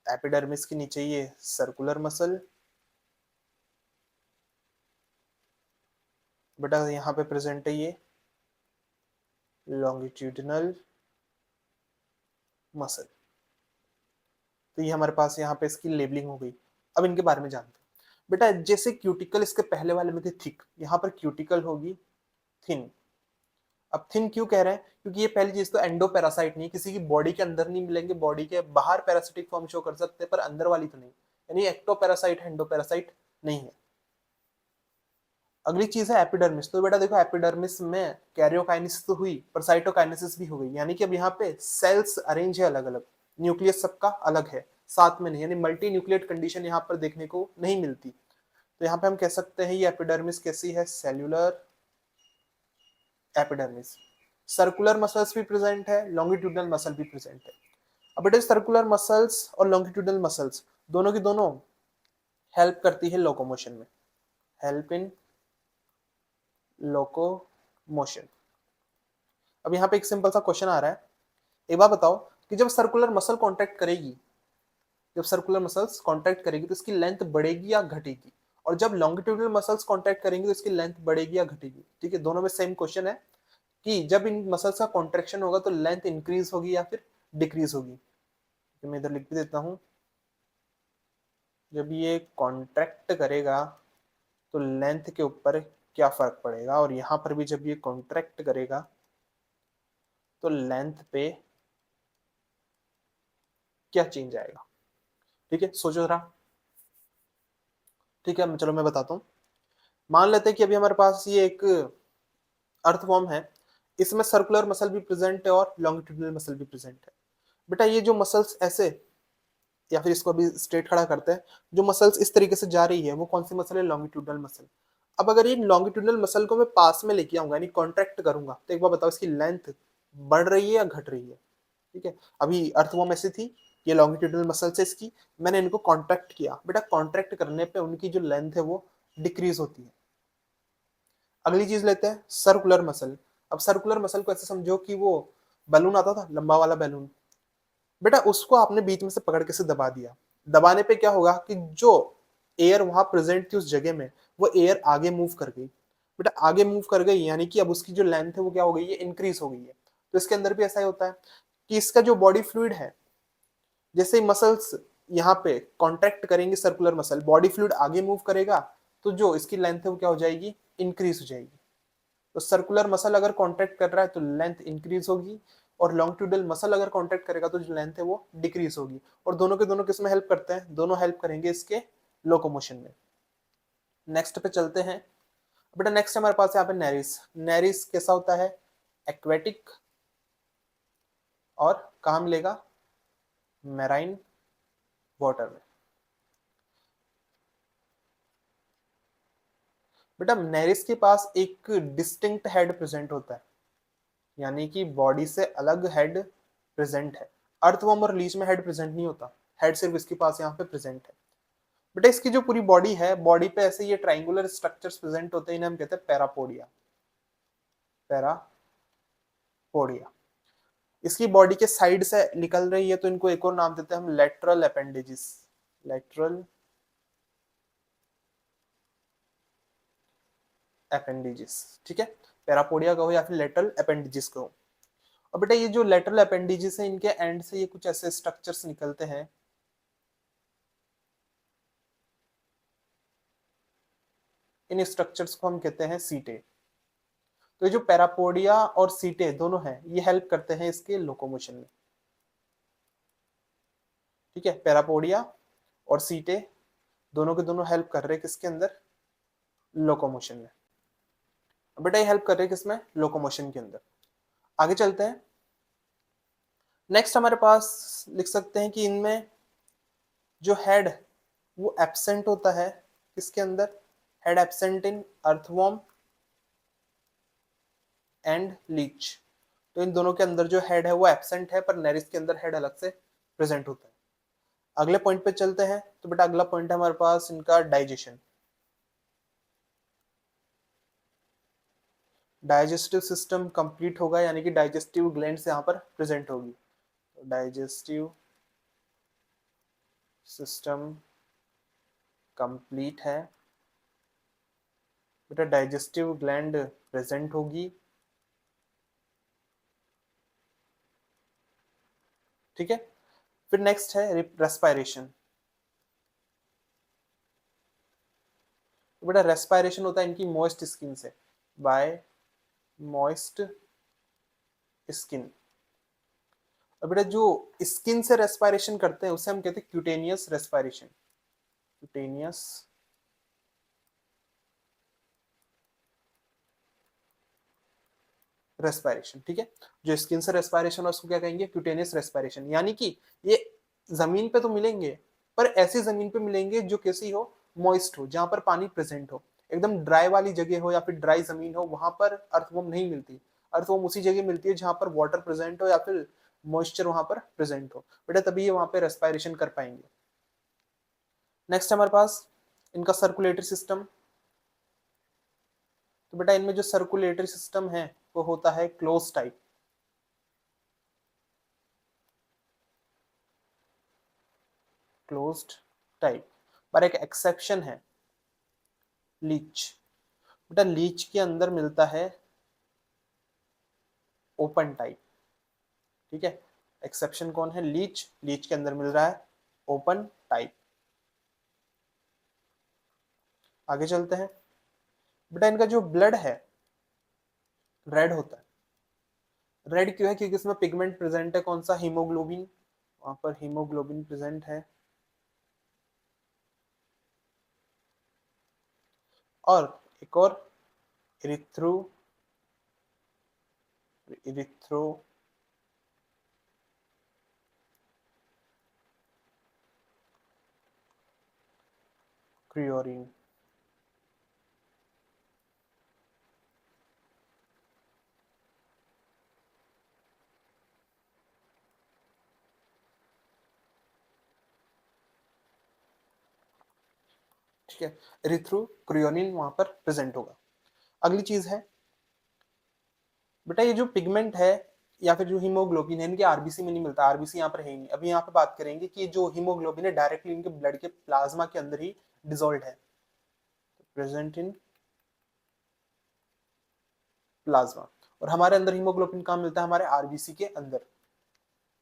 एपिडर्मिस के नीचे ये सर्कुलर मसल। बेटा यहाँ पे प्रेजेंट है ये लॉन्गिट्यूडनल मसल। तो ये हमारे पास यहाँ पे इसकी लेबलिंग हो गई। अब इनके बारे में जानते हैं। बेटा जैसे क्यूटिकल इसके पहले वाले में थी थिक, यहाँ पर क्यूटिकल होगी थिन। अब थिन क्यों कह रहे हैं, क्योंकि ये पहली चीज तो एंडो पैरासाइट नहीं, किसी की बॉडी के अंदर नहीं मिलेंगे, बॉडी के बाहर पैरासिटिक फॉर्म शो कर सकते हैं पर अंदर वाली तो नहीं, यानी एक्टो पैरासाइट है, एंडो पैरासाइट नहीं है। अगली चीज है एपिडर्मिस। तो बेटा देखो एपिडर्मिस में कैरियोकाइनेसिस तो हुई पर साइटोकाइनेसिस भी हो गई, यानी कि अब यहाँ पे सेल्स अरेंज है अलग अलग, न्यूक्लियस सबका अलग है, साथ में नहीं, यानी मल्टी न्यूक्लिएट कंडीशन यहाँ पर देखने को नहीं मिलती। तो यहाँ पे हम कह सकते हैं ये एपिडर्मिस कैसी है, सेल्यूलर एपिडर्मिस। सर्कुलर मसल्स भी प्रेजेंट है, लॉन्गिट्यूडनल मसल भी प्रेजेंट है। अब बेटा सर्कुलर मसल्स और लॉन्गिट्यूडनल मसल्स दोनों की दोनों हेल्प करती है लोकोमोशन में, हेल्प इन लोकोमोशन। अब यहाँ पे एक सिंपल सा क्वेश्चन आ रहा है, एक बात बताओ कि जब सर्कुलर मसल कॉन्ट्रैक्ट करेगी, जब सर्कुलर मसल्स कॉन्ट्रैक्ट करेगी तो इसकी लेंथ बढ़ेगी या घटेगी, और जब लॉन्गिट्यूडनल मसल्स कॉन्ट्रैक्ट करेंगे तो इसकी लेंथ बढ़ेगी या घटेगी। ठीक है, दोनों में सेम क्वेश्चन है कि जब इन मसल्स का कॉन्ट्रैक्शन होगा तो लेंथ इंक्रीज होगी या फिर डिक्रीज होगी। तो मैं इधर लिख भी देता हूं, जब ये कॉन्ट्रैक्ट करेगा तो लेंथ के ऊपर क्या फर्क पड़ेगा, और यहां पर भी जब ये कॉन्ट्रैक्ट करेगा तो लेंथ पे क्या चेंज आएगा। ठीक है, सोचो जरा। ठीक है, चलो मैं बताता हूँ। मान लेते हैं कि अभी हमारे पास ये एक अर्थवॉर्म है, इसमें सर्कुलर मसल भी प्रेजेंट है और लॉन्गिट्यूडनल मसल भी प्रेजेंट है। बेटा ये जो मसल्स ऐसे, या फिर इसको अभी स्ट्रेट खड़ा करते हैं, जो मसल्स इस तरीके से जा रही है वो कौन सी मसल है, लॉन्गिट्यूडनल मसल। अब अगर ये लॉन्गिट्यूडनल मसल को मैं पास में लेके आऊंगा यानी कॉन्ट्रैक्ट करूंगा, तो एक बार बताओ इसकी लेंथ बढ़ रही है या घट रही है। ठीक है, अभी अर्थवॉर्म ऐसी थी, ये लॉन्गिट्यूडनल मसल्स है इसकी, मैंने इनको कॉन्ट्रैक्ट किया, बेटा कॉन्ट्रैक्ट करने पे उनकी जो लेंथ है वो डिक्रीज होती है। अगली चीज लेते हैं सर्कुलर मसल। अब सर्कुलर मसल को ऐसे समझो कि वो बैलून आता था, लंबा वाला बैलून, बेटा उसको आपने बीच में से पकड़ के से दबा दिया। दबाने पे क्या होगा कि जो एयर वहां प्रेजेंट थी उस जगह में, वो एयर आगे मूव कर गई। बेटा आगे मूव कर गई यानी कि अब उसकी जो लेंथ है वो क्या हो गई है, इंक्रीज हो गई है। तो इसके अंदर भी ऐसा ही होता है कि इसका जो बॉडी फ्लूइड है, जैसे मसल्स यहाँ पे कॉन्ट्रैक्ट करेंगे, सर्कुलर मसल बॉडी फ्लूइड आगे मूव करेगा, तो जो इसकी लेंथ है वो क्या हो जाएगी, इंक्रीज हो जाएगी। तो सर्कुलर मसल अगर कॉन्ट्रैक्ट कर रहा है तो लेंथ इंक्रीज होगी, और लॉन्गिट्यूडल मसल अगर कॉन्ट्रैक्ट करेगा तो जो लेंथ है वो डिक्रीज होगी। और दोनों के दोनों किस में हेल्प करते हैं, दोनों हेल्प करेंगे इसके लोकोमोशन में। नेक्स्ट पे चलते हैं। बेटा नेक्स्ट हमारे पास यहाँ पे नेरिस। नेरिस कैसा होता है, एक्वेटिक, और कहाँ मिलेगा, मैराइन वाटर में। बेटा नेरिस के पास एक डिस्टिंक्ट हेड प्रेजेंट होता है, यानी कि बॉडी से अलग हेड प्रेजेंट है। अर्थवर्म और लीच में हेड प्रेजेंट नहीं होता, हेड सिर्फ इसके पास यहाँ पे प्रेजेंट है। बेटा इसकी जो पूरी बॉडी है, बॉडी पे ऐसे ये ट्राइंगुलर स्ट्रक्चर्स प्रेजेंट होते हैं, इन्हें हम कहते हैं पैरापोडिया। पैरापोडिया इसकी बॉडी के साइड से निकल रही है, तो इनको एक और नाम देते हैं हम लेटरल अपेंडेजिस। लेटरल अपेंडेजिस, ठीक है, पैरापोडिया कहो या फिर लेटरल अपेंडेजिस कहो। और बेटा ये जो लेटरल अपेंडेजिस है, इनके एंड से ये कुछ ऐसे स्ट्रक्चर्स निकलते हैं, इन स्ट्रक्चर्स को हम कहते हैं सीटे। तो ये जो पैरापोडिया और सीटे दोनों हैं, ये हेल्प करते हैं इसके लोकोमोशन में। ठीक है, पैरापोडिया और सीटे दोनों के दोनों हेल्प कर रहे हैं किसके अंदर, लोकोमोशन में। बेटा ये हेल्प कर रहे हैं किसमें, लोकोमोशन के अंदर। आगे चलते हैं। नेक्स्ट हमारे पास लिख सकते हैं कि इनमें जो हेड वो एब्सेंट होता है किसके अंदर, head absent in earthworm and Leach. तो इन दोनों के अंदर जो हेड है वो एब्सेंट है, पर नेरिस के अंदर हेड अलग से प्रेजेंट होता है। अगले पॉइंट पे चलते हैं। तो बेटा अगला पॉइंट है हमारे पास इनका डाइजेशन। डाइजेस्टिव सिस्टम कंप्लीट होगा, यानी कि डाइजेस्टिव ग्लैंड्स यहाँ पर प्रेजेंट होगी। तो डाइजेस्टिव सिस्टम कंप्लीट है, बेटा डाइजेस्टिव ग्लैंड प्रेजेंट होगी। ठीक है, फिर नेक्स्ट है रेस्पायरेशन। तो बेटा रेस्पायरेशन होता है इनकी मॉइस्ट स्किन से, बाय मॉइस्ट स्किन। और बेटा जो स्किन से रेस्पायरेशन करते हैं उसे हम कहते हैं क्यूटेनियस रेस्पायरेशन। क्यूटेनियस रेस्पायरेशन, ठीक है, जो स्किन से रेस्पायरेशन है उसको क्या कहेंगे, क्यूटेनियस रेस्पायरेशन। यानी कि ये जमीन पे तो मिलेंगे, पर ऐसी जमीन पे मिलेंगे जो कैसी हो, मॉइस्ट हो, जहां पर पानी प्रेजेंट हो। एकदम ड्राई वाली जगह हो या फिर ड्राई जमीन हो, वहां पर अर्थवॉर्म नहीं मिलती। अर्थवॉर्म उसी जगह मिलती है जहां पर वाटर प्रेजेंट हो या फिर मॉइस्चर वहां पर प्रेजेंट हो, बेटा तभी ये वहां पे रेस्पायरेशन कर पाएंगे। नेक्स्ट हमारे पास इनका सर्कुलेटरी सिस्टम। तो बेटा इनमें जो सर्कुलेटरी सिस्टम है वो होता है क्लोज टाइप। क्लोज्ड टाइप, पर एक एक्सेप्शन है, लीच। बेटा लीच के अंदर मिलता है ओपन टाइप। ठीक है, एक्सेप्शन कौन है, लीच। लीच के अंदर मिल रहा है ओपन टाइप। आगे चलते हैं। बेटा इनका जो ब्लड है रेड होता है। रेड क्यों है, क्योंकि इसमें पिगमेंट प्रेजेंट है, कौन सा, हीमोग्लोबिन। वहां पर हीमोग्लोबिन प्रेजेंट है। और एक और इरिथ्रो इरिथ्रो क्रियोरिन। ठीक है, इरिथ्रो क्रियोनिन वहां पर प्रेजेंट होगा। अगली चीज है बेटा ये जो पिगमेंट है या फिर जो हीमोग्लोबिन है इनके आरबीसी में नहीं मिलता, आरबीसी यहाँ पर है ही नहीं। अभी यहाँ पे बात करेंगे कि जो हीमोग्लोबिन है डायरेक्टली इनके ब्लड के प्लाज्मा के अंदर ही डिजोल्व है, प्रेजेंट इन प्लाज्मा। और हमारे अंदर हीमोग्लोबिन कहाँ मिलता है? हमारे आरबीसी के अंदर।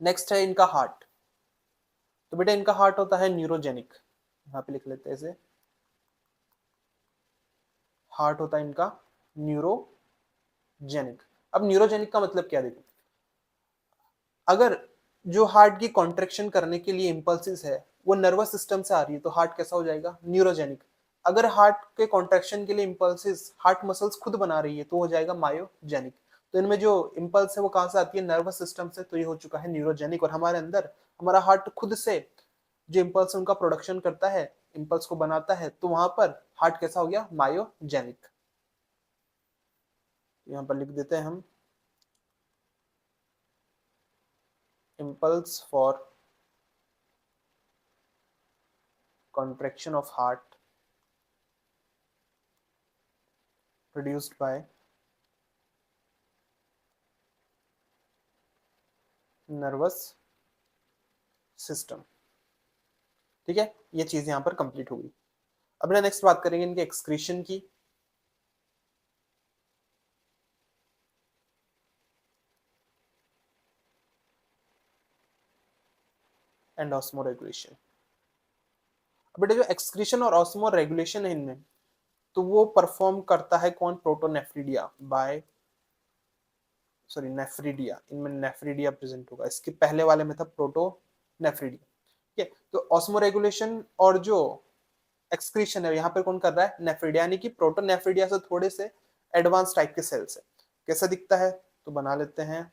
नेक्स्ट है इनका हार्ट। तो बेटा इनका हार्ट होता है न्यूरोजेनिक, यहाँ पे लिख लेते हैं इसे, हार्ट होता है इनका न्यूरोजेनिक। अब न्यूरोजेनिक का मतलब क्या? देखो, अगर जो हार्ट की कॉन्ट्रेक्शन करने के लिए इंपल्सिस है वो नर्वस सिस्टम से आ रही है तो हार्ट कैसा हो जाएगा? न्यूरोजेनिक। अगर हार्ट के कॉन्ट्रेक्शन के लिए इंपल्सिस हार्ट मसल्स खुद बना रही है तो हो जाएगा मायोजेनिक। तो इनमें जो इंपल्स है वो कहां से आती है? नर्वस सिस्टम से, तो ये हो चुका है न्यूरोजेनिक। और हमारे अंदर हमारा हार्ट खुद से जो इंपल्स उनका प्रोडक्शन करता है, इंपल्स को बनाता है, तो वहां पर हार्ट कैसा हो गया? मायोजेनिक। यहाँ पर लिख देते हैं हम, impulse for contraction of heart produced by nervous system। ठीक है, ये चीज यहाँ पर कंप्लीट होगी। अब नेक्स्ट बात करेंगे इनके एक्सक्रीशन की। And osmo regulation. बेटा जो एक्सक्रीशन और ऑस्मो रेगुलेशन है इनमें, तो वो परफॉर्म करता है कौन? Protonephridia by, sorry nephridia. इनमें नेफ्रिडिया प्रेजेंट होगा, इसके पहले वाले में था प्रोटोनेफ्रिडिया। ठीक है, तो ऑस्मो रेगुलेशन और जो एक्सक्रीशन है यहाँ पर कौन कर रहा है? नेफ्रिडिया, यानी कि प्रोटोनेफ्रिडिया से थोड़े से एडवांस टाइप के सेल्स है। कैसा दिखता है? तो बना लेते हैं,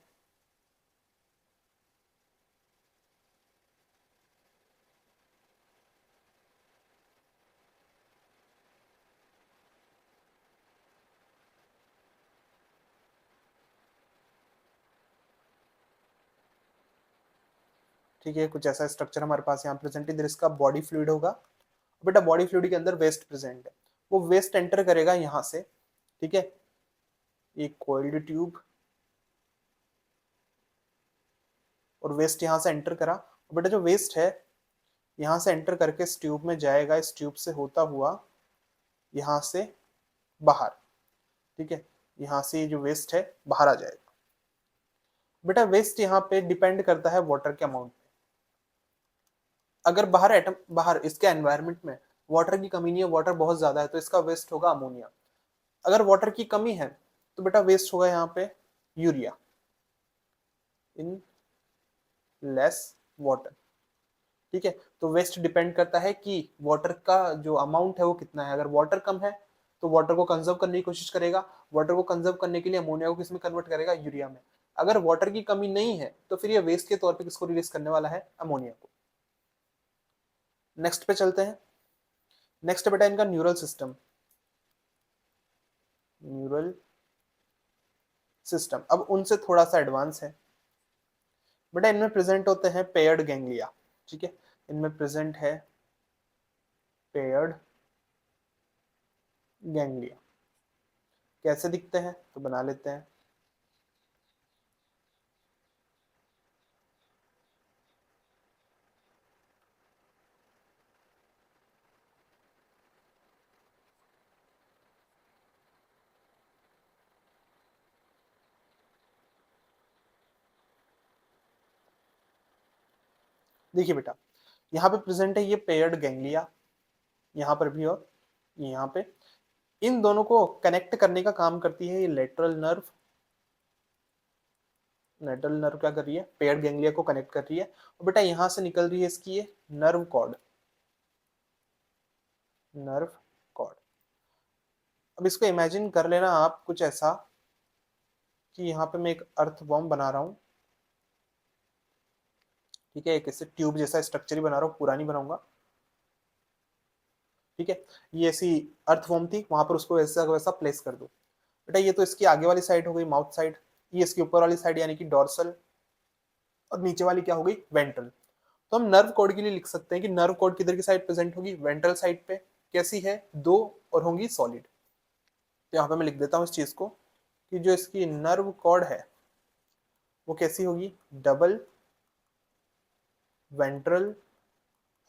ठीक है, कुछ ऐसा स्ट्रक्चर हमारे पास यहाँ प्रेजेंट है। इधर इसका बॉडी फ्लूइड होगा। बेटा बॉडी फ्लूइड के अंदर वेस्ट प्रेजेंट है, वो वेस्ट एंटर करेगा यहाँ से। ठीक है, एक कोइल्ड ट्यूब, और वेस्ट यहाँ से एंटर करा। बेटा जो वेस्ट है यहाँ से एंटर करके इस ट्यूब में जाएगा, इस ट्यूब से होता हुआ यहाँ से बाहर। ठीक है, यहाँ से जो वेस्ट है बाहर आ जाएगा। बेटा वेस्ट यहाँ पे डिपेंड करता है वाटर के अमाउंट। अगर बाहर एटम, बाहर इसके एनवायरनमेंट में वाटर की कमी नहीं है, वाटर बहुत ज्यादा है, तो इसका वेस्ट होगा अमोनिया। अगर वाटर की कमी है तो बेटा वेस्ट होगा यहाँ पे यूरिया, इन लेस वाटर। ठीक है, तो वेस्ट डिपेंड करता है कि वाटर का जो अमाउंट है वो कितना है। अगर वाटर कम है तो वाटर को कंजर्व करने की कोशिश करेगा, वाटर को कंजर्व करने के लिए अमोनिया को किसमें कन्वर्ट करेगा? यूरिया में। अगर वाटर की कमी नहीं है तो फिर ये वेस्ट के तौर पे किसको रिलीज करने वाला है? अमोनिया को। नेक्स्ट पे चलते हैं। नेक्स्ट बेटा इनका न्यूरल सिस्टम। न्यूरल सिस्टम अब उनसे थोड़ा सा एडवांस है। बेटा इनमें प्रेजेंट होते हैं पेयर्ड गैंग्लिया। ठीक है, इनमें प्रेजेंट है पेयर्ड गैंग्लिया। कैसे दिखते हैं? तो बना लेते हैं, देखिए बेटा यहाँ पे प्रेजेंट है ये पेयर्ड गैंग्लिया, यहाँ पर भी और यहाँ पे। इन दोनों को कनेक्ट करने का काम करती है ये लेटरल नर्व। लेटरल नर्व क्या कर रही है? पेयर्ड गैंग्लिया को कनेक्ट कर रही है। और बेटा यहाँ से निकल रही है इसकी ये नर्व कॉर्ड, नर्व कॉर्ड। अब इसको इमेजिन कर लेना आप कुछ ऐसा कि यहाँ पे मैं एक अर्थ बॉम्ब बना रहा हूँ। ठीक है, एक ऐसे ट्यूब जैसा स्ट्रक्चर ही बना रहा हूँ, पूरा नहीं बनाऊंगा। ठीक है, ये ऐसी अर्थ फॉर्म थी, वहां पर उसको वैसा वैसा प्लेस कर दो। बेटा ये तो इसकी आगे वाली साइड हो गई, माउथ साइड। ये इसकी ऊपर वाली साइड यानी कि डॉर्सल, और नीचे वाली क्या हो गई? वेंट्रल। तो हम नर्व कोड के लिए लिख सकते हैं कि नर्व कोड किधर की साइड प्रेजेंट होगी? वेंट्रल साइड पे। कैसी है? दो, और होंगी सॉलिड। तो यहाँ पे मैं लिख देता हूँ इस चीज को कि जो इसकी नर्व कॉर्ड है वो कैसी होगी, डबल, वेंट्रल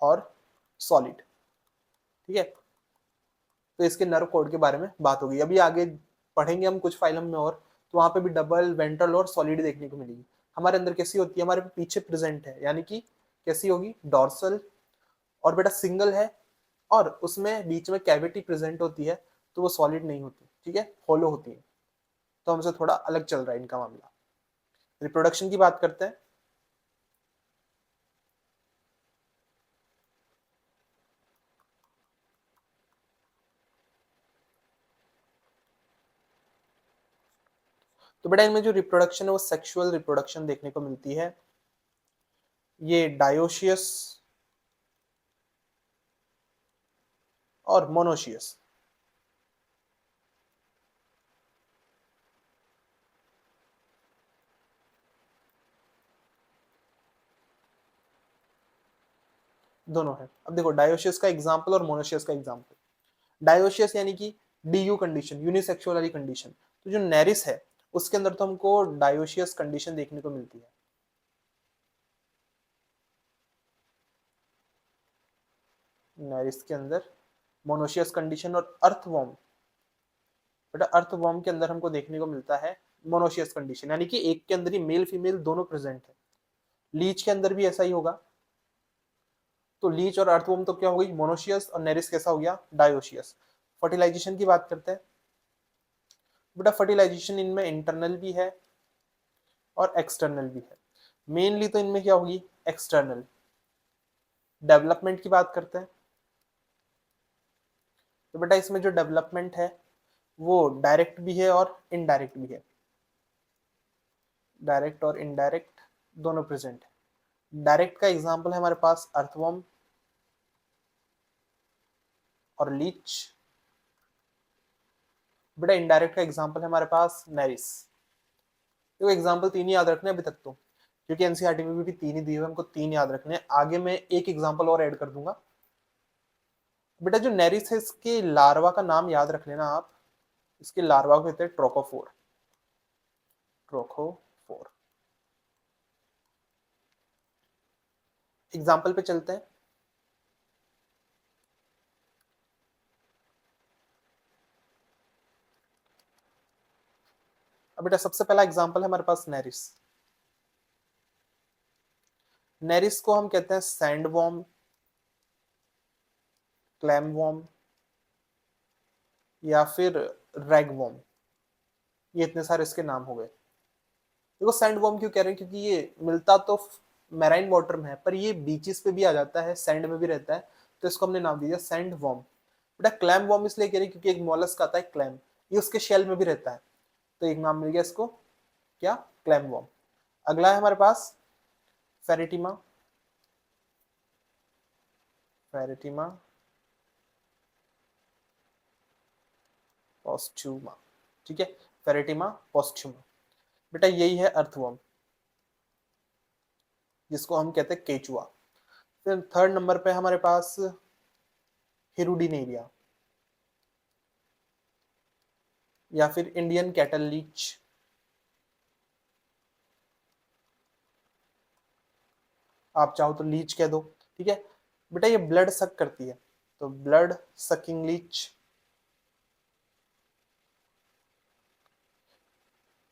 और सॉलिड। ठीक है, तो इसके नर्व कॉर्ड के बारे में बात होगी। अभी आगे पढ़ेंगे हम कुछ फाइलम में और, तो वहां पे भी डबल, वेंट्रल और सॉलिड देखने को मिलेगी। हमारे अंदर कैसी होती है, हमारे पीछे प्रेजेंट है, यानी कि कैसी होगी, डॉर्सल, और बेटा सिंगल है और उसमें बीच में कैविटी प्रेजेंट होती है, तो वो सॉलिड नहीं होती, ठीक है, होलो होती है। तो हमसे थोड़ा अलग चल रहा है इनका मामला। रिप्रोडक्शन की बात करते हैं। तो बेटा इनमें जो रिप्रोडक्शन है वो सेक्सुअल रिप्रोडक्शन देखने को मिलती है। ये डायोशियस और मोनोशियस, दोनों है। अब देखो डायोशियस का एग्जांपल और मोनोशियस का एग्जांपल। डायोशियस यानी कि डीयू कंडीशन, यूनिसेक्सुअल वाली कंडीशन। तो जो नेरिस है उसके अंदर तो हमको डायोशियस कंडीशन देखने को मिलती है। नेरिस के अंदर मोनोशियस कंडीशन, और अर्थवॉर्म, बेटा अर्थवॉर्म के अंदर हमको देखने को मिलता है मोनोशियस कंडीशन, यानी कि एक के अंदर ही मेल फीमेल दोनों प्रेजेंट है। लीच के अंदर भी ऐसा ही होगा। तो लीच और अर्थवॉर्म तो क्या हो गई, मोनोशियस, और नेरिस कैसा हो गया, डायोशियस। फर्टिलाइजेशन की बात करते हैं। बेटा फर्टिलाइजेशन इनमें इंटरनल भी है और एक्सटर्नल भी है। मेनली तो इनमें क्या होगी, एक्सटर्नल। डेवलपमेंट की बात करते हैं। तो बेटा इसमें जो डेवलपमेंट है वो डायरेक्ट भी है और इनडायरेक्ट भी है। डायरेक्ट और इनडायरेक्ट दोनों प्रेजेंट है। डायरेक्ट का एग्जांपल है हमारे पास अर्थवॉर्म और लीच। बेटा इनडायरेक्ट का एग्जांपल है हमारे पास नेरिस। देखो एग्जांपल तीन ही याद रखने अभी तक तो, क्योंकि एनसीईआरटी में भी तीन ही दिए हुए, हमको तीन याद रखने हैं। आगे मैं एक एग्जांपल और ऐड कर दूंगा। बेटा जो नेरिस है इसके लार्वा का नाम याद रख लेना आप। इसके लार्वा को कहते हैं ट्रोकोफोर। ट्रोकोफोर। एग्जाम्पल पे चलते हैं। अब बेटा सबसे पहला एग्जाम्पल है हमारे पास नेरिस। नेरिस को हम कहते हैं सैंडवॉर्म, क्लैमवॉर्म या फिर रैगवॉर्म। ये इतने सारे इसके नाम हो गए। देखो सैंडवॉर्म क्यों कह रहे हैं, क्योंकि ये मिलता तो मैराइन वाटर में है, पर ये बीचेस पे भी आ जाता है, सैंड में भी रहता है, तो इसको हमने नाम दिया सैंड वॉर्म। बेटा क्लैम वॉर्म इसलिए कह रहे हैं क्योंकि एक मॉलस्क आता है क्लैम, ये उसके शेल में भी रहता है, तो एक नाम मिल गया इसको, क्या, क्लैम वॉर्म। अगला है हमारे पास फेरेटिमा। फेरेटिमा पोस्ट्यूमा, ठीक है, फेरेटिमा पोस्ट्यूमा। बेटा यही है अर्थवॉर्म, जिसको हम कहते हैं केचुआ। फिर थर्ड नंबर पे हमारे पास हिरुडिनेरिया या फिर इंडियन कैटल लीच। आप चाहो तो लीच कह दो, ठीक है। बेटा ये ब्लड सक करती है, तो ब्लड सकिंग लीच।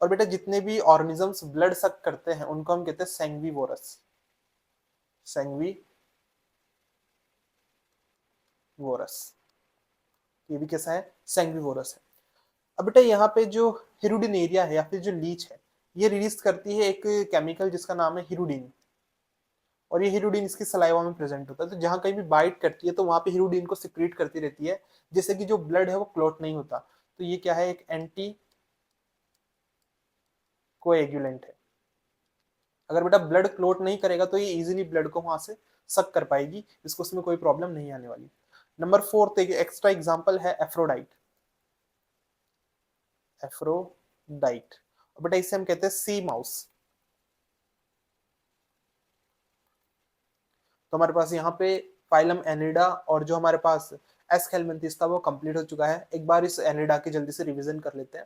और बेटा जितने भी ऑर्गेनिजम्स ब्लड सक करते हैं उनको हम कहते हैं सैंग्विवोरस। सैंग्विवोरस, ये भी कैसा है, सैंग्विवोरस है। अब बेटा यहाँ पे जो हिरुडिनेरिया है या फिर जो लीच है, ये रिलीज करती है एक केमिकल जिसका नाम है हिरुडिन। और ये हिरुडिन इसकी सलाइवा में प्रेजेंट होता है, तो जहां कहीं भी बाइट करती है तो वहां पे हिरुडिन को सिक्रीट करती रहती है, जिससे कि जो ब्लड है वो क्लॉट नहीं होता। तो ये क्या है, एक एंटी कोएगुलेंट है। अगर बेटा ब्लड क्लॉट नहीं करेगा तो ये इजीली ब्लड को वहां से सक कर पाएगी, इसको उसमें कोई प्रॉब्लम नहीं आने वाली। नंबर फोर्थ एक एक्स्ट्रा एग्जांपल है एफ्रोडाइट। एफ्रोडाइट, और बेटा इसे हम कहते हैं सी माउस। तो हमारे पास यहाँ पे फाइलम एनिडा और जो हमारे पास एस्केलमेंथिस था वो कंप्लीट हो चुका है। एक बार इस एनिडा की जल्दी से रिवीजन कर लेते हैं।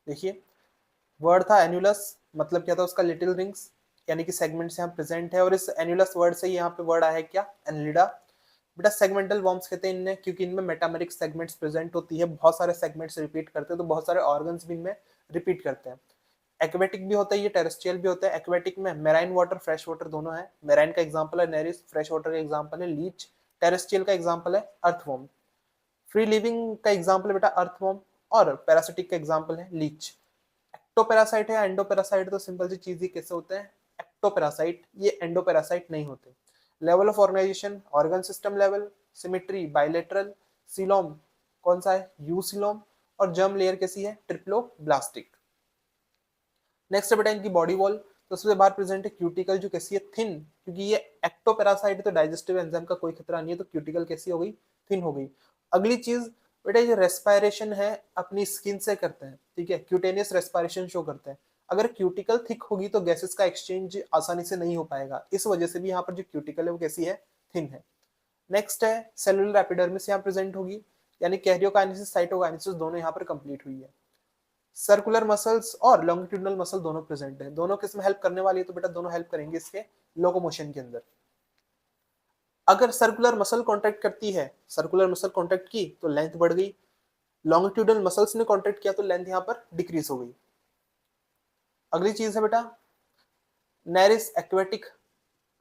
देखिए, वर्ड था एन्युलस, मतलब क्या था उसका, लिटिल रिंग्स, यानी कि सेगमेंट्स यहाँ प्रेजेंट है, और इस एन्युलस वर्ड से यहाँ पे वर्ड आया है क्या, एनलिडा। बेटा सेगमेंटल वॉर्म्स कहते हैं इन्हें, क्योंकि इनमें मेटामेरिक सेगमेंट्स प्रेजेंट होती है, बहुत सारे सेगमेंट्स रिपीट करते हैं, तो बहुत सारे ऑर्गन्स भी इनमें रिपीट करते हैं। एक्वेटिक भी होता है, ये टेरेस्ट्रियल भी होता है। एक्वेटिक में मेराइन वाटर, फ्रेश वाटर दोनों है। मेराइन का एग्जांपल है नेरिस, फ्रेश वाटर का एग्जांपल है लीच, टेरेस्ट्रियल का एग्जांपल है अर्थवॉर्म। फ्री लिविंग का एग्जांपल है बेटा अर्थवॉर्म, और पैरासिटिक का एग्जांपल है लीच। एक्टोपैरासाइट है, एंडोपैरासाइट तो सिंपल सी चीज ही कैसे होते हैं, एक्टोपैरासाइट, ये एंडोपैरासाइट नहीं होते। Level of organisation, organ system level, symmetry bilateral, coelom कौन सा है, यू सीलोम, और जर्म लेयर कैसी है, ट्रिप्लोब्लास्टिक। नेक्स्ट है बेटा इनकी बॉडी वॉल, तो उससे बाहर प्रेजेंट है क्यूटिकल, जो कैसी है, थिन, क्योंकि ये एक्टोपैरासाइट तो डाइजेस्टिव एंजाइम का कोई खतरा नहीं है, तो क्यूटिकल कैसी हो गई, थिन हो गई। अगली चीज बेटा ये रेस्पायरेशन है अपनी स्किन से करते हैं, ठीक है, क्यूटेनियस रेस्पायरेशन शो करते हैं। अगर क्यूटिकल थिक होगी तो गैसेस का एक्सचेंज आसानी से नहीं हो पाएगा, इस वजह से भी यहाँ पर जो क्यूटिकल है वो कैसी है, थिन है। नेक्स्ट है सेलुलर एपिडर्मिस यहाँ प्रेजेंट होगी, यानी कैरियोकाइनेसिस साइटोकाइनेसिस दोनों यहाँ पर कंप्लीट हुई है। सर्कुलर मसल्स और लॉन्गिट्यूडनल मसल दोनों प्रेजेंट है। दोनों किस में हेल्प करने वाली है, तो बेटा दोनों हेल्प करेंगे इसके लोकोमोशन के अंदर। अगर सर्कुलर मसल कॉन्ट्रैक्ट करती है, सर्कुलर मसल कॉन्ट्रैक्ट की तो लेंथ बढ़ गई, लॉन्गिट्यूडनल मसल्स ने कॉन्ट्रैक्ट किया तो लेंथ यहाँ पर डिक्रीज हो गई। अगली चीज है बेटा नेरिस एक्वेटिक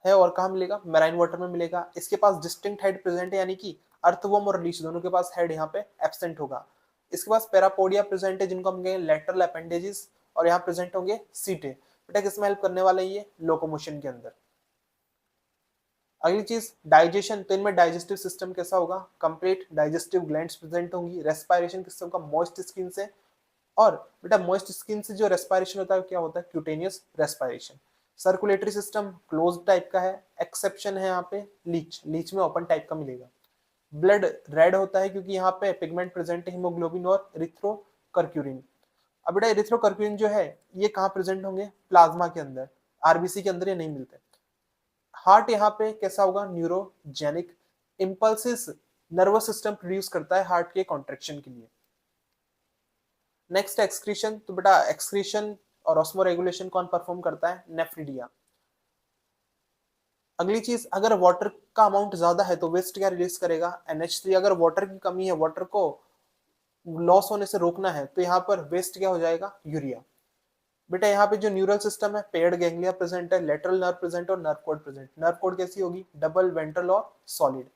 है, और कहाँ मिलेगा, मैराइन वाटर में मिलेगा। इसके पास डिस्टिंक्ट हेड प्रेजेंट है, यानी कि अर्थवॉर्म और लीच दोनों के पास हेड यहाँ पे एब्सेंट होगा। इसके पास पैरापोडिया प्रेजेंट है, जिनको हम कहेंगे लेटरल अपेंडेजेस, और यहाँ प्रेजेंट होंगे सीटे। बेटा किसमें हेल्प करने वाले ये, लोकोमोशन के अंदर। अगली चीज डाइजेशन, तो इनमें डाइजेस्टिव सिस्टम कैसा होगा, कंप्लीट डाइजेस्टिव ग्लैंड्स प्रेजेंट होंगी। रेस्पायरेशन किससे होगा, मॉइस्ट स्किन से, और बेटा मॉइस्ट स्किन से जो रेस्पायरेशन होता है क्या होता है, cutaneous respiration. Circulatory system close type का है, एक्सेप्शन है यहाँ पे लीच, लीच में ओपन टाइप का मिलेगा। ब्लड रेड होता है क्योंकि यहाँ पे पिगमेंट प्रेजेंट है, हीमोग्लोबिन और इरिथ्रोकर्क्यूरिन। अब बेटा इरिथ्रोकर्क्यूरिन जो है ये कहाँ प्रेजेंट होंगे, प्लाज्मा के अंदर, आरबीसी के अंदर ये नहीं मिलते। हार्ट यहाँ पे कैसा होगा, neurogenic, impulses nervous system produce करता है हार्ट के कॉन्ट्रेक्शन के लिए। नेक्स्ट एक्सक्रीशन, तो बेटा एक्सक्रीशन और ऑस्मोरेगुलेशन कौन परफॉर्म करता है, नेफ्रिडिया। अगली चीज, अगर वाटर का अमाउंट ज्यादा है तो वेस्ट क्या रिलीज करेगा, NH3। अगर वाटर की कमी है, वाटर को लॉस होने से रोकना है, तो यहाँ पर वेस्ट क्या हो जाएगा, यूरिया। बेटा यहाँ पे जो न्यूरल सिस्टम है, पेयर्ड गैंग्लिया प्रेजेंट है, लेटरल नर्व प्रेजेंट और nerve code present. Nerve code कैसी होगी, डबल वेंट्रल और सॉलिड।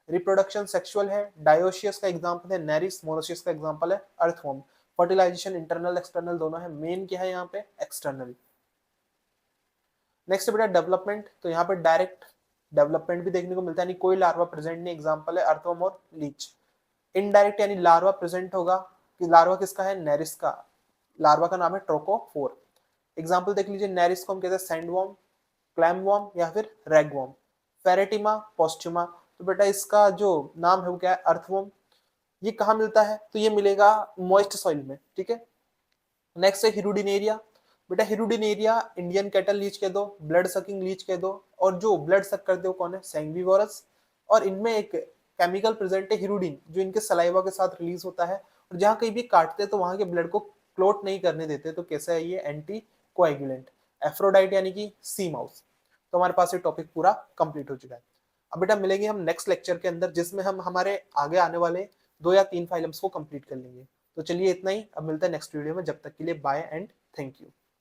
रिप्रोडक्शन सेक्सुअल है, डायोशियस का एग्जांपल है नेरिस, मोनोशियस का एग्जांपल है अर्थवॉर्म। फर्टिलाइजेशन इंटरनल एक्सटर्नल दोनों है, मेन क्या है यहाँ पे, एक्सटर्नल। नेक्स्ट बेटा डेवलपमेंट, तो यहाँ पे डायरेक्ट डेवलपमेंट भी देखने को मिलता है, यानी कोई लार्वा प्रेजेंट नहीं, एग्जांपल है अर्थवॉर्म और लीच। इनडायरेक्ट यानी लार्वा प्रेजेंट होगा, कि लार्वा किसका है, नेरिस का, लार्वा का नाम है ट्रोकोफोर। एग्जांपल देख लीजिए, नेरिस को हम कहते हैं सैंडवॉर्म, क्लैमवॉर्म या फिर रैगवॉर्म। फेरेटिमा, पोस्ट्यूमा, तो बेटा इसका जो नाम है वो क्या है, अर्थवॉर्म। ये कहाँ मिलता है, तो ये मिलेगा मॉइस्ट सॉइल में, ठीक है। नेक्स्ट है हिरुडिनेरिया, बेटा हिरुडिनेरिया इंडियन कैटल लीच कह दो, ब्लड सकिंग लीच कह दो, और जो ब्लड सक करते हो कौन है, सैंग्विवोरस। और इनमें एक केमिकल प्रेजेंट है हिरुडिन, जो इनके सलाइवा के साथ रिलीज होता है, और जहाँ कहीं भी काटते हैं तो वहां के ब्लड को क्लोट नहीं करने देते, तो कैसा है ये, एंटी कोएगुलेंट। एफ्रोडाइट यानी कि सी माउस। तो हमारे पास ये टॉपिक पूरा कंप्लीट हो चुका है। अब बेटा मिलेंगे हम नेक्स्ट लेक्चर के अंदर, जिसमें हम हमारे आगे आने वाले 2 या 3 फाइलम्स को कंप्लीट कर लेंगे। तो चलिए इतना ही, अब मिलता है नेक्स्ट वीडियो में, जब तक के लिए बाय एंड थैंक यू।